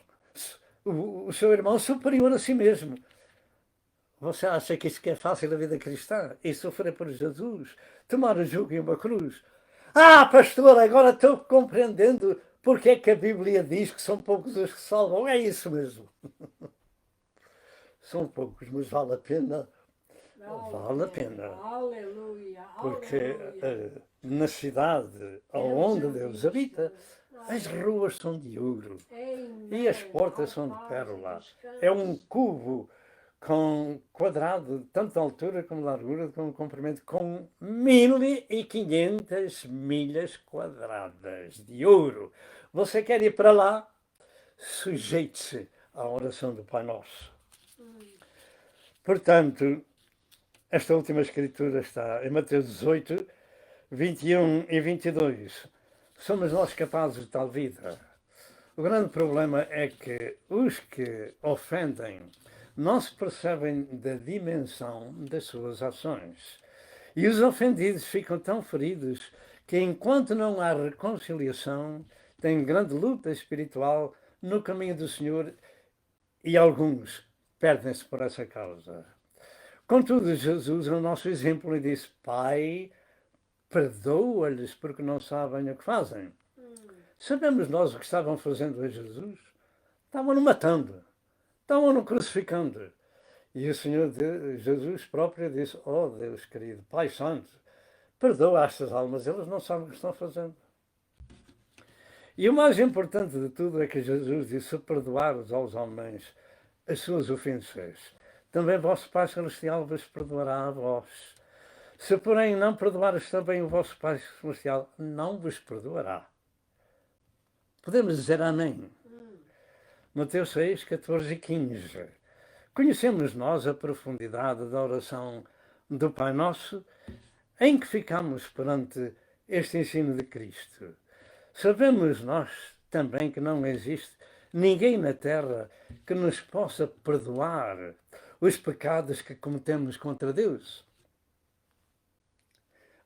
o seu irmão superior a si mesmo. Você acha que isso que é fácil a vida cristã? E sofrer por Jesus? Tomar o jugo e uma cruz? Ah, pastor, agora estou compreendendo porque é que a Bíblia diz que são poucos os que salvam. É isso mesmo. São poucos, mas vale a pena. Vale a pena. Aleluia. Porque na cidade onde Deus habita, as ruas são de ouro e as portas são de pérola. É um cubo quadrado de tanta altura como largura, como comprimento, com 1500 milhas quadradas de ouro. Você quer ir para lá? Sujeite-se à oração do Pai Nosso. Portanto, esta última escritura está em Mateus 18, 21 e 22. Somos nós capazes de tal vida? O grande problema é que os que ofendem não se percebem da dimensão das suas ações. E os ofendidos ficam tão feridos que, enquanto não há reconciliação, têm grande luta espiritual no caminho do Senhor e alguns perdem-se por essa causa. Contudo, Jesus é o nosso exemplo e disse: Pai, perdoa-lhes porque não sabem o que fazem. Sabemos nós o que estavam fazendo a Jesus? Estavam-no matando, estavam-no crucificando. E o Senhor Jesus próprio disse: Oh Deus querido, Pai Santo, perdoa estas almas, eles não sabem o que estão fazendo. E o mais importante de tudo é que Jesus disse: se perdoares aos homens as suas ofensas, também vosso Pai Celestial vos perdoará a vós. Se, porém, não perdoares também o vosso Pai Celestial, não vos perdoará. Podemos dizer amém. Mateus 6, 14 e 15. Conhecemos nós a profundidade da oração do Pai Nosso, em que ficamos perante este ensino de Cristo. Sabemos nós também que não existe ninguém na terra que nos possa perdoar os pecados que cometemos contra Deus.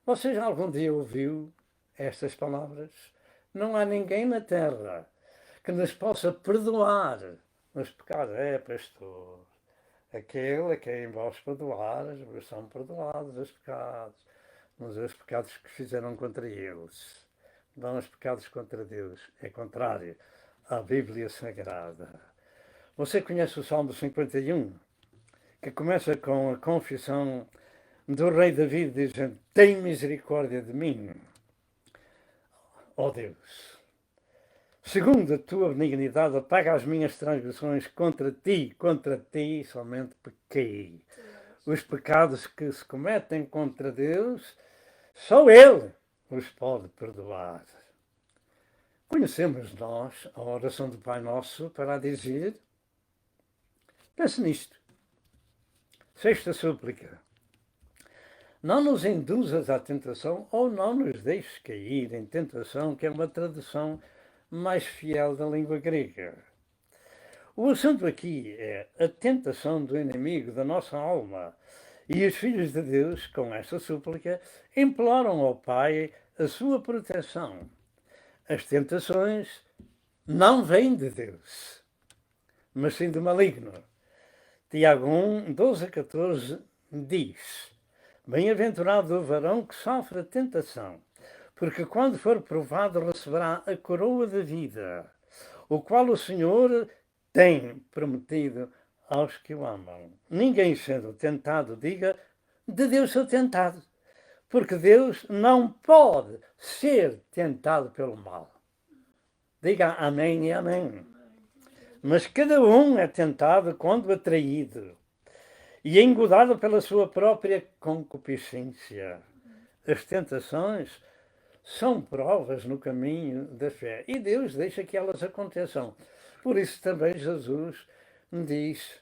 Você já algum dia ouviu estas palavras? Não há ninguém na terra que nos possa perdoar os pecados. Pastor, aquele a quem vós perdoares, vos são perdoados os pecados, mas os pecados que fizeram contra eles. Não os pecados contra Deus, é contrário à Bíblia Sagrada. Você conhece o Salmo 51, que começa com a confissão do rei David, dizendo: tem misericórdia de mim, ó Deus. Segundo a tua benignidade, apaga as minhas transgressões contra ti somente pequei. Os pecados que se cometem contra Deus, só Ele os pode perdoar. Conhecemos nós a oração do Pai Nosso para dizer: pense nisto. Sexta súplica: não nos induzas à tentação ou não nos deixes cair em tentação, que é uma tradução mais fiel da língua grega. O assunto aqui é a tentação do inimigo da nossa alma. E os filhos de Deus, com esta súplica, imploram ao Pai a sua proteção. As tentações não vêm de Deus, mas sim do maligno. Tiago 1, 12 a 14 diz: bem-aventurado o varão que sofre a tentação, porque quando for provado receberá a coroa da vida, o qual o Senhor tem prometido aos que o amam. Ninguém sendo tentado diga: de Deus sou tentado, porque Deus não pode ser tentado pelo mal. Diga amém e amém. Mas cada um é tentado quando atraído e engodado pela sua própria concupiscência. As tentações são provas no caminho da fé e Deus deixa que elas aconteçam. Por isso também Jesus diz: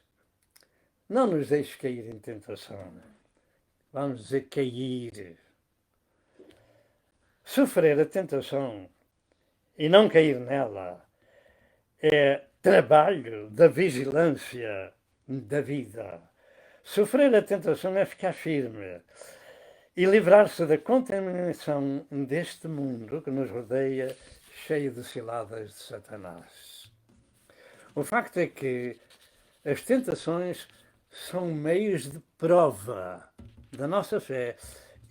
não nos deixes cair em tentação. Vamos dizer cair. Sofrer a tentação e não cair nela é trabalho da vigilância da vida. Sofrer a tentação é ficar firme e livrar-se da contaminação deste mundo que nos rodeia, cheio de ciladas de Satanás. O facto é que as tentações são meios de prova da nossa fé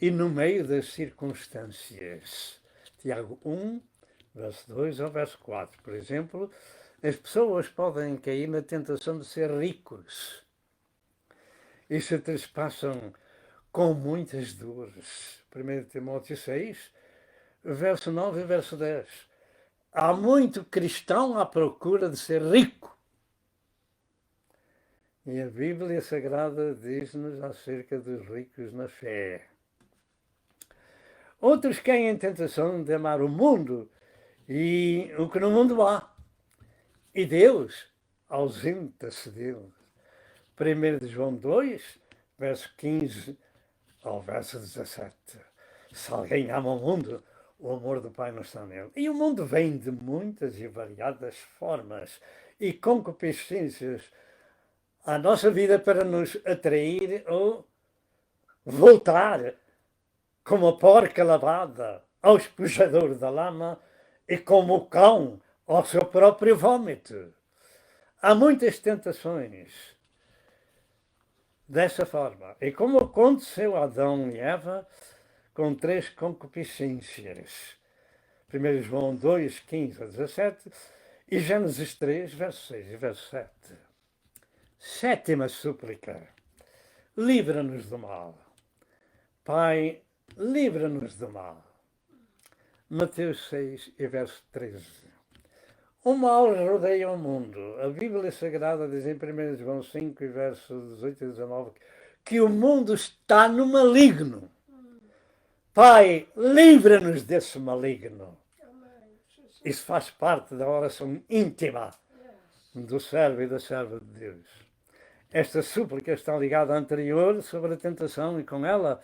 e no meio das circunstâncias. Tiago 1, verso 2 ao verso 4. Por exemplo, as pessoas podem cair na tentação de ser ricos e se trespassam com muitas dores. 1 Timóteo 6, verso 9 e verso 10. Há muito cristão à procura de ser rico. E a Bíblia Sagrada diz-nos acerca dos ricos na fé. Outros caem em tentação de amar o mundo e o que no mundo há. E Deus ausenta-se deles. 1 João 2, verso 15 ao verso 17. Se alguém ama o mundo, o amor do Pai não está nele. E o mundo vem de muitas e variadas formas e concupiscências, à nossa vida para nos atrair ou voltar como a porca lavada ao espujador da lama e como o cão ao seu próprio vômito. Há muitas tentações dessa forma. E como aconteceu a Adão e Eva com 3 concupiscências. 1 João 2, 15 a 17 e Gênesis 3, verso 6 e verso 7. Sétima súplica. Livra-nos do mal. Pai, livra-nos do mal. Mateus 6 e verso 13. O mal rodeia o mundo. A Bíblia Sagrada diz em 1 João 5 e verso 18 e 19 que o mundo está no maligno. Pai, livra-nos desse maligno. Isso faz parte da oração íntima do servo e da serva de Deus. Esta súplica está ligada à anterior sobre a tentação e com ela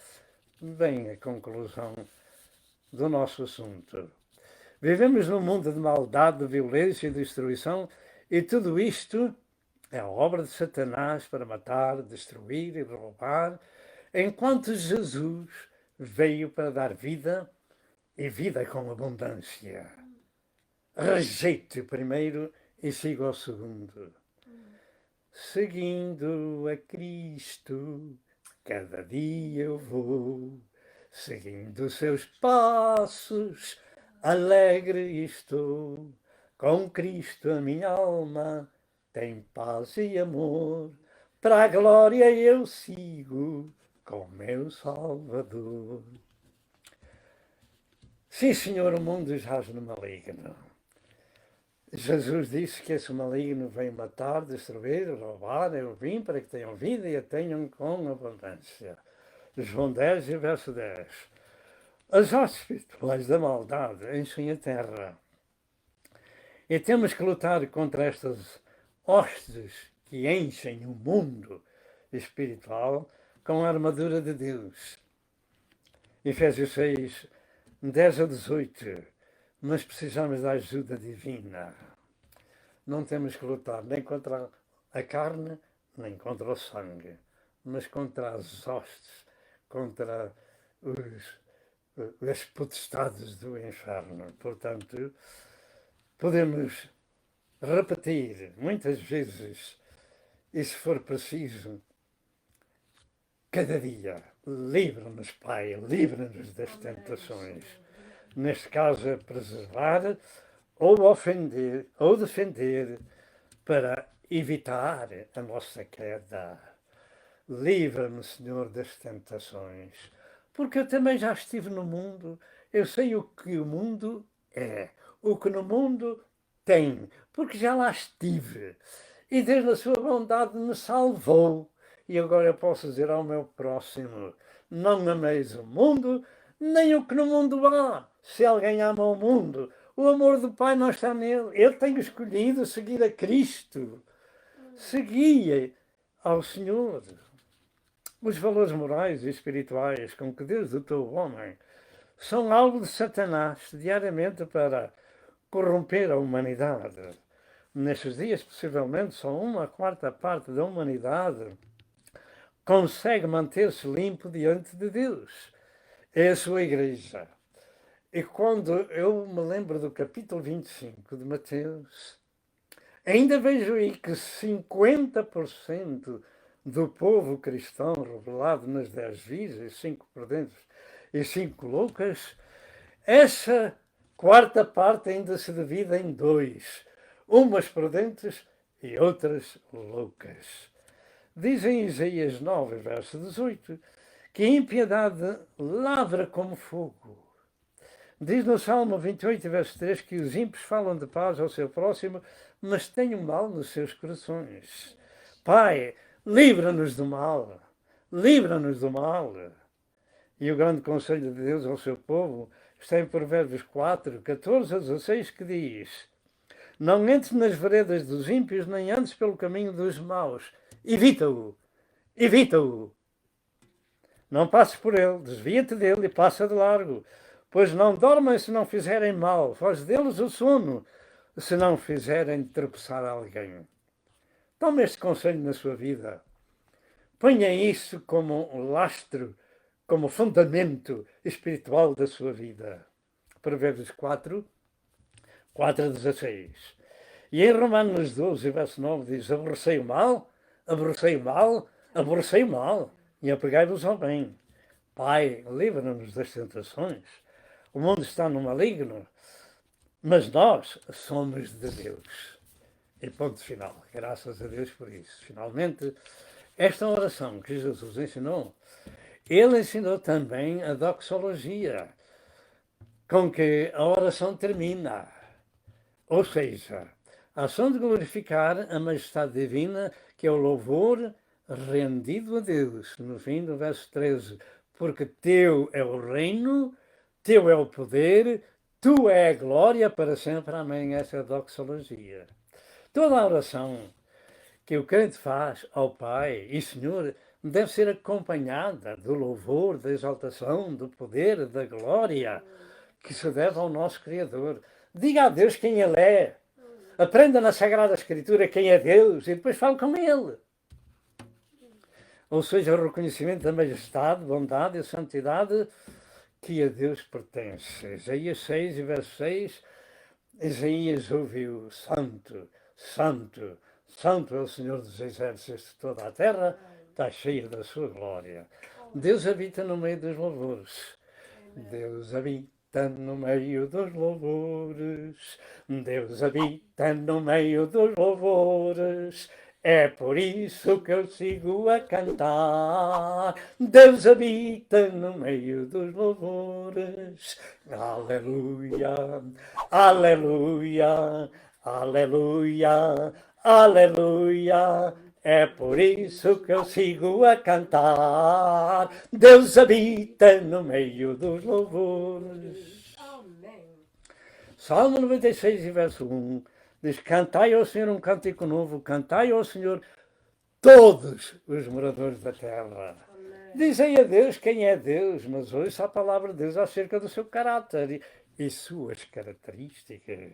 vem a conclusão do nosso assunto. Vivemos num mundo de maldade, de violência e destruição e tudo isto é a obra de Satanás para matar, destruir e roubar, enquanto Jesus veio para dar vida e vida com abundância. Rejeite o primeiro e siga o segundo. Seguindo a Cristo, cada dia eu vou, seguindo os seus passos, alegre estou. Com Cristo a minha alma tem paz e amor, para a glória eu sigo com meu Salvador. Sim, Senhor, o mundo jaz no maligno. Jesus disse que esse maligno vem matar, destruir, roubar. Eu vim para que tenham vida e a tenham com abundância. João 10 e verso 10. As hostes espirituais da maldade enchem a terra. E temos que lutar contra estas hostes que enchem o mundo espiritual com a armadura de Deus. Efésios 6, 10 a 18. Mas precisamos da ajuda divina. Não temos que lutar nem contra a carne, nem contra o sangue, mas contra as hostes, contra as potestades do inferno. Portanto, podemos repetir muitas vezes, e se for preciso, cada dia, livra-nos, Pai, livra-nos das tentações. Neste caso, é preservar, ou ofender, ou defender, para evitar a nossa queda. Livra-me, Senhor, das tentações, porque eu também já estive no mundo, eu sei o que o mundo é, o que no mundo tem, porque já lá estive, e Deus, na sua bondade, me salvou. E agora eu posso dizer ao meu próximo, não ameis o mundo, nem o que no mundo há. Se alguém ama o mundo, o amor do Pai não está nele. Eu tenho escolhido seguir a Cristo. Segui ao Senhor. Os valores morais e espirituais com que Deus dotou o homem são algo de Satanás diariamente para corromper a humanidade. Nestes dias, possivelmente, só 1/4 parte da humanidade consegue manter-se limpo diante de Deus. É a sua igreja. E quando eu me lembro do capítulo 25 de Mateus, ainda vejo aí que 50% do povo cristão revelado nas 10 virgens, 5 prudentes e 5 loucas, essa 1/4 parte ainda se divide em 2, umas prudentes e outras loucas. Diz em Isaías 9, verso 18, que a impiedade lavra como fogo. Diz no Salmo 28, verso 3, que os ímpios falam de paz ao seu próximo, mas têm o mal nos seus corações. Pai, livra-nos do mal. Livra-nos do mal. E o grande conselho de Deus ao seu povo está em Provérbios 4, 14 a 16, que diz: não entres nas veredas dos ímpios, nem andes pelo caminho dos maus. Evita-o. Evita-o. Não passes por ele, desvia-te dele e passa de largo. Pois não dormem se não fizerem mal, foge deles o sono, se não fizerem tropeçar alguém. Tome este conselho na sua vida. Ponha isso como um lastro, como fundamento espiritual da sua vida. Provérbios 4, 4 a 16. E em Romanos 12, verso 9 diz: aborrecei o mal, aborrecei o mal, aborrecei o mal, e apegai-vos ao bem. Pai, livra-nos das tentações. O mundo está no maligno, mas nós somos de Deus. E ponto final. Graças a Deus por isso. Finalmente, esta oração que Jesus ensinou, ele ensinou também a doxologia, com que a oração termina. Ou seja, a ação de glorificar a majestade divina, que é o louvor rendido a Deus. No fim do verso 13, porque teu é o reino, teu é o poder, tu é a glória para sempre. Amém. Essa é a doxologia. Toda a oração que o crente faz ao Pai e Senhor deve ser acompanhada do louvor, da exaltação, do poder, da glória que se deve ao nosso Criador. Diga a Deus quem Ele é. Aprenda na Sagrada Escritura quem é Deus e depois fale com Ele. Ou seja, o reconhecimento da majestade, bondade e santidade que a Deus pertence. Isaías 6, verso 6, Isaías ouviu: Santo, Santo, Santo é o Senhor dos Exércitos, toda a terra está cheia da sua glória. Deus habita no meio dos louvores. Deus habita no meio dos louvores. Deus habita no meio dos louvores. É por isso que eu sigo a cantar. Deus habita no meio dos louvores. Aleluia, aleluia, aleluia, aleluia. É por isso que eu sigo a cantar. Deus habita no meio dos louvores. Amém. Salmo 96, verso 1. Diz: cantai ao Senhor um cântico novo, cantai ao Senhor todos os moradores da terra. Amém. Dizem a Deus quem é Deus, mas ouça a palavra de Deus acerca do seu caráter e suas características.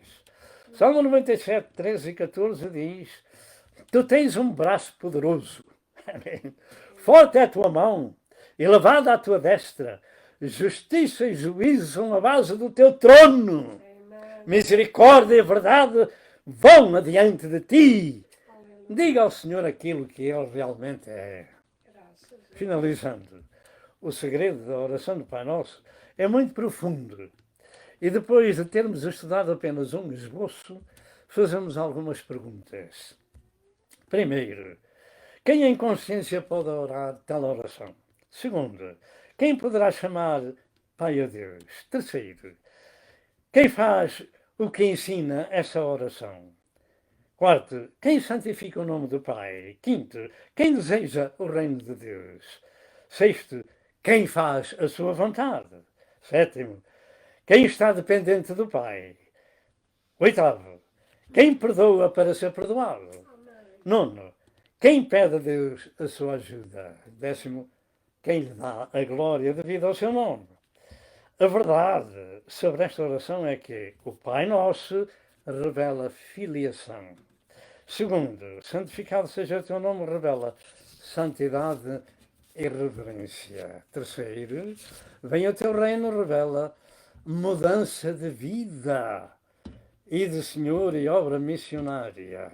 Salmo 97, 13 e 14 diz: tu tens um braço poderoso, amém. Forte é a tua mão, elevada a tua destra, justiça e juízo são a base do teu trono. Amém. Misericórdia e verdade vão adiante de ti. Diga ao Senhor aquilo que Ele realmente é. Finalizando, o segredo da oração do Pai Nosso é muito profundo. E depois de termos estudado apenas um esboço, fazemos algumas perguntas. Primeiro, quem em consciência pode orar tal oração? Segundo, quem poderá chamar Pai a Deus? Terceiro, quem faz o que ensina essa oração? Quarto, quem santifica o nome do Pai? Quinto, quem deseja o reino de Deus? Sexto, quem faz a sua vontade? Sétimo, quem está dependente do Pai? Oitavo, quem perdoa para ser perdoado? Nono, quem pede a Deus a sua ajuda? Décimo, quem lhe dá a glória devido ao seu nome? A verdade sobre esta oração é que o Pai Nosso revela filiação. Segundo, santificado seja o teu nome, revela santidade e reverência. Terceiro, venha o teu reino, revela mudança de vida e de Senhor e obra missionária.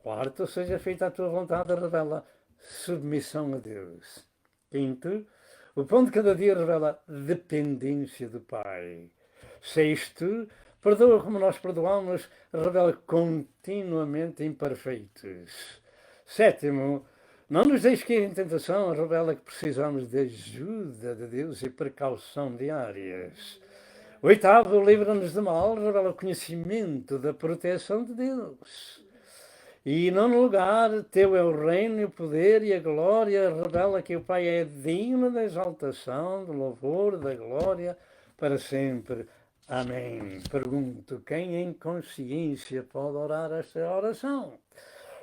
Quarto, seja feita a tua vontade, revela submissão a Deus. Quinto, o pão de cada dia revela dependência do Pai. Sexto, perdoa como nós perdoamos, revela continuamente imperfeitos. Sétimo, não nos deixes cair em tentação, revela que precisamos de ajuda de Deus e precaução diárias. Oitavo, livra-nos do mal, revela o conhecimento da proteção de Deus. E, em nono lugar, teu é o reino, o poder e a glória, revela que o Pai é digno da exaltação, do louvor, da glória, para sempre. Amém. Pergunto, quem em consciência pode orar esta oração?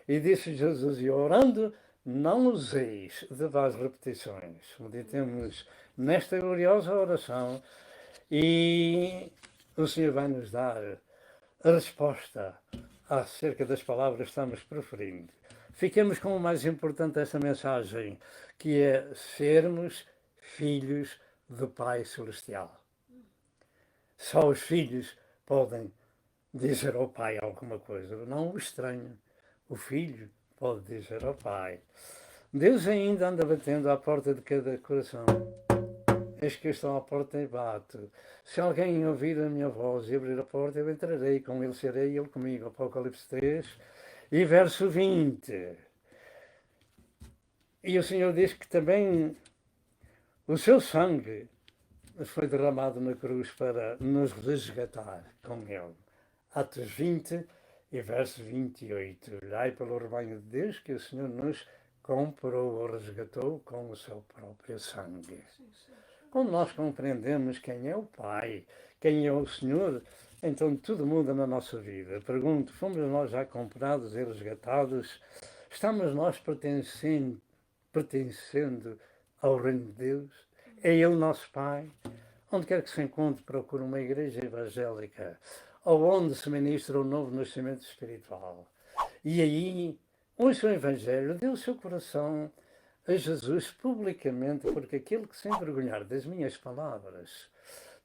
E disse Jesus, e orando, não useis de vãs repetições. Meditemos nesta gloriosa oração e o Senhor vai nos dar a resposta acerca das palavras que estamos proferindo. fiquemos com o mais importante desta mensagem, que é sermos filhos do Pai Celestial. Só os filhos podem dizer ao pai alguma coisa, não o estranho. O filho pode dizer ao pai. Deus ainda anda batendo à porta de cada coração. Eis que eu estou à porta e bato. Se alguém ouvir a minha voz e abrir a porta, eu entrarei, com ele serei, ele comigo. Apocalipse 3 e verso 20. E o Senhor diz que também o seu sangue foi derramado na cruz para nos resgatar com ele. Atos 20 e verso 28. Olhai pelo rebanho de Deus que o Senhor nos comprou ou resgatou com o seu próprio sangue. Quando nós compreendemos quem é o Pai, quem é o Senhor, então tudo muda na nossa vida. Pergunto, fomos nós já comprados e resgatados? Estamos nós pertencendo ao reino de Deus? É Ele nosso Pai? Onde quer que se encontre, procure uma igreja evangélica, ou onde se ministra o novo nascimento espiritual. E aí, ouça o Evangelho, dê o seu coração a Jesus publicamente, porque aquele que se envergonhar das minhas palavras,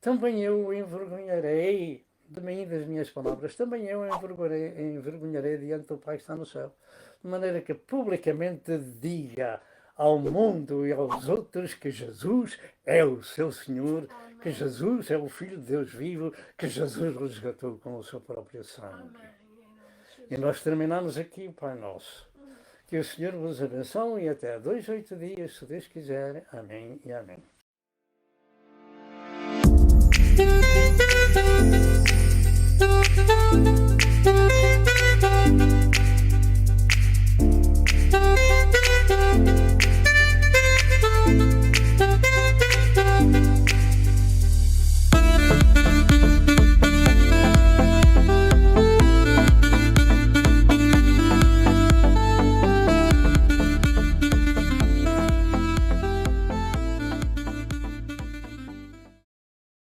também eu o envergonharei de mim e das minhas palavras, também eu envergonharei diante do Pai que está no céu. De maneira que publicamente diga ao mundo e aos outros que Jesus é o seu Senhor, que Jesus é o Filho de Deus vivo, que Jesus resgatou com o seu próprio sangue. E nós terminamos aqui o Pai Nosso. Que o Senhor vos abençoe e até 2 a 8 dias, se Deus quiser. Amém e amém.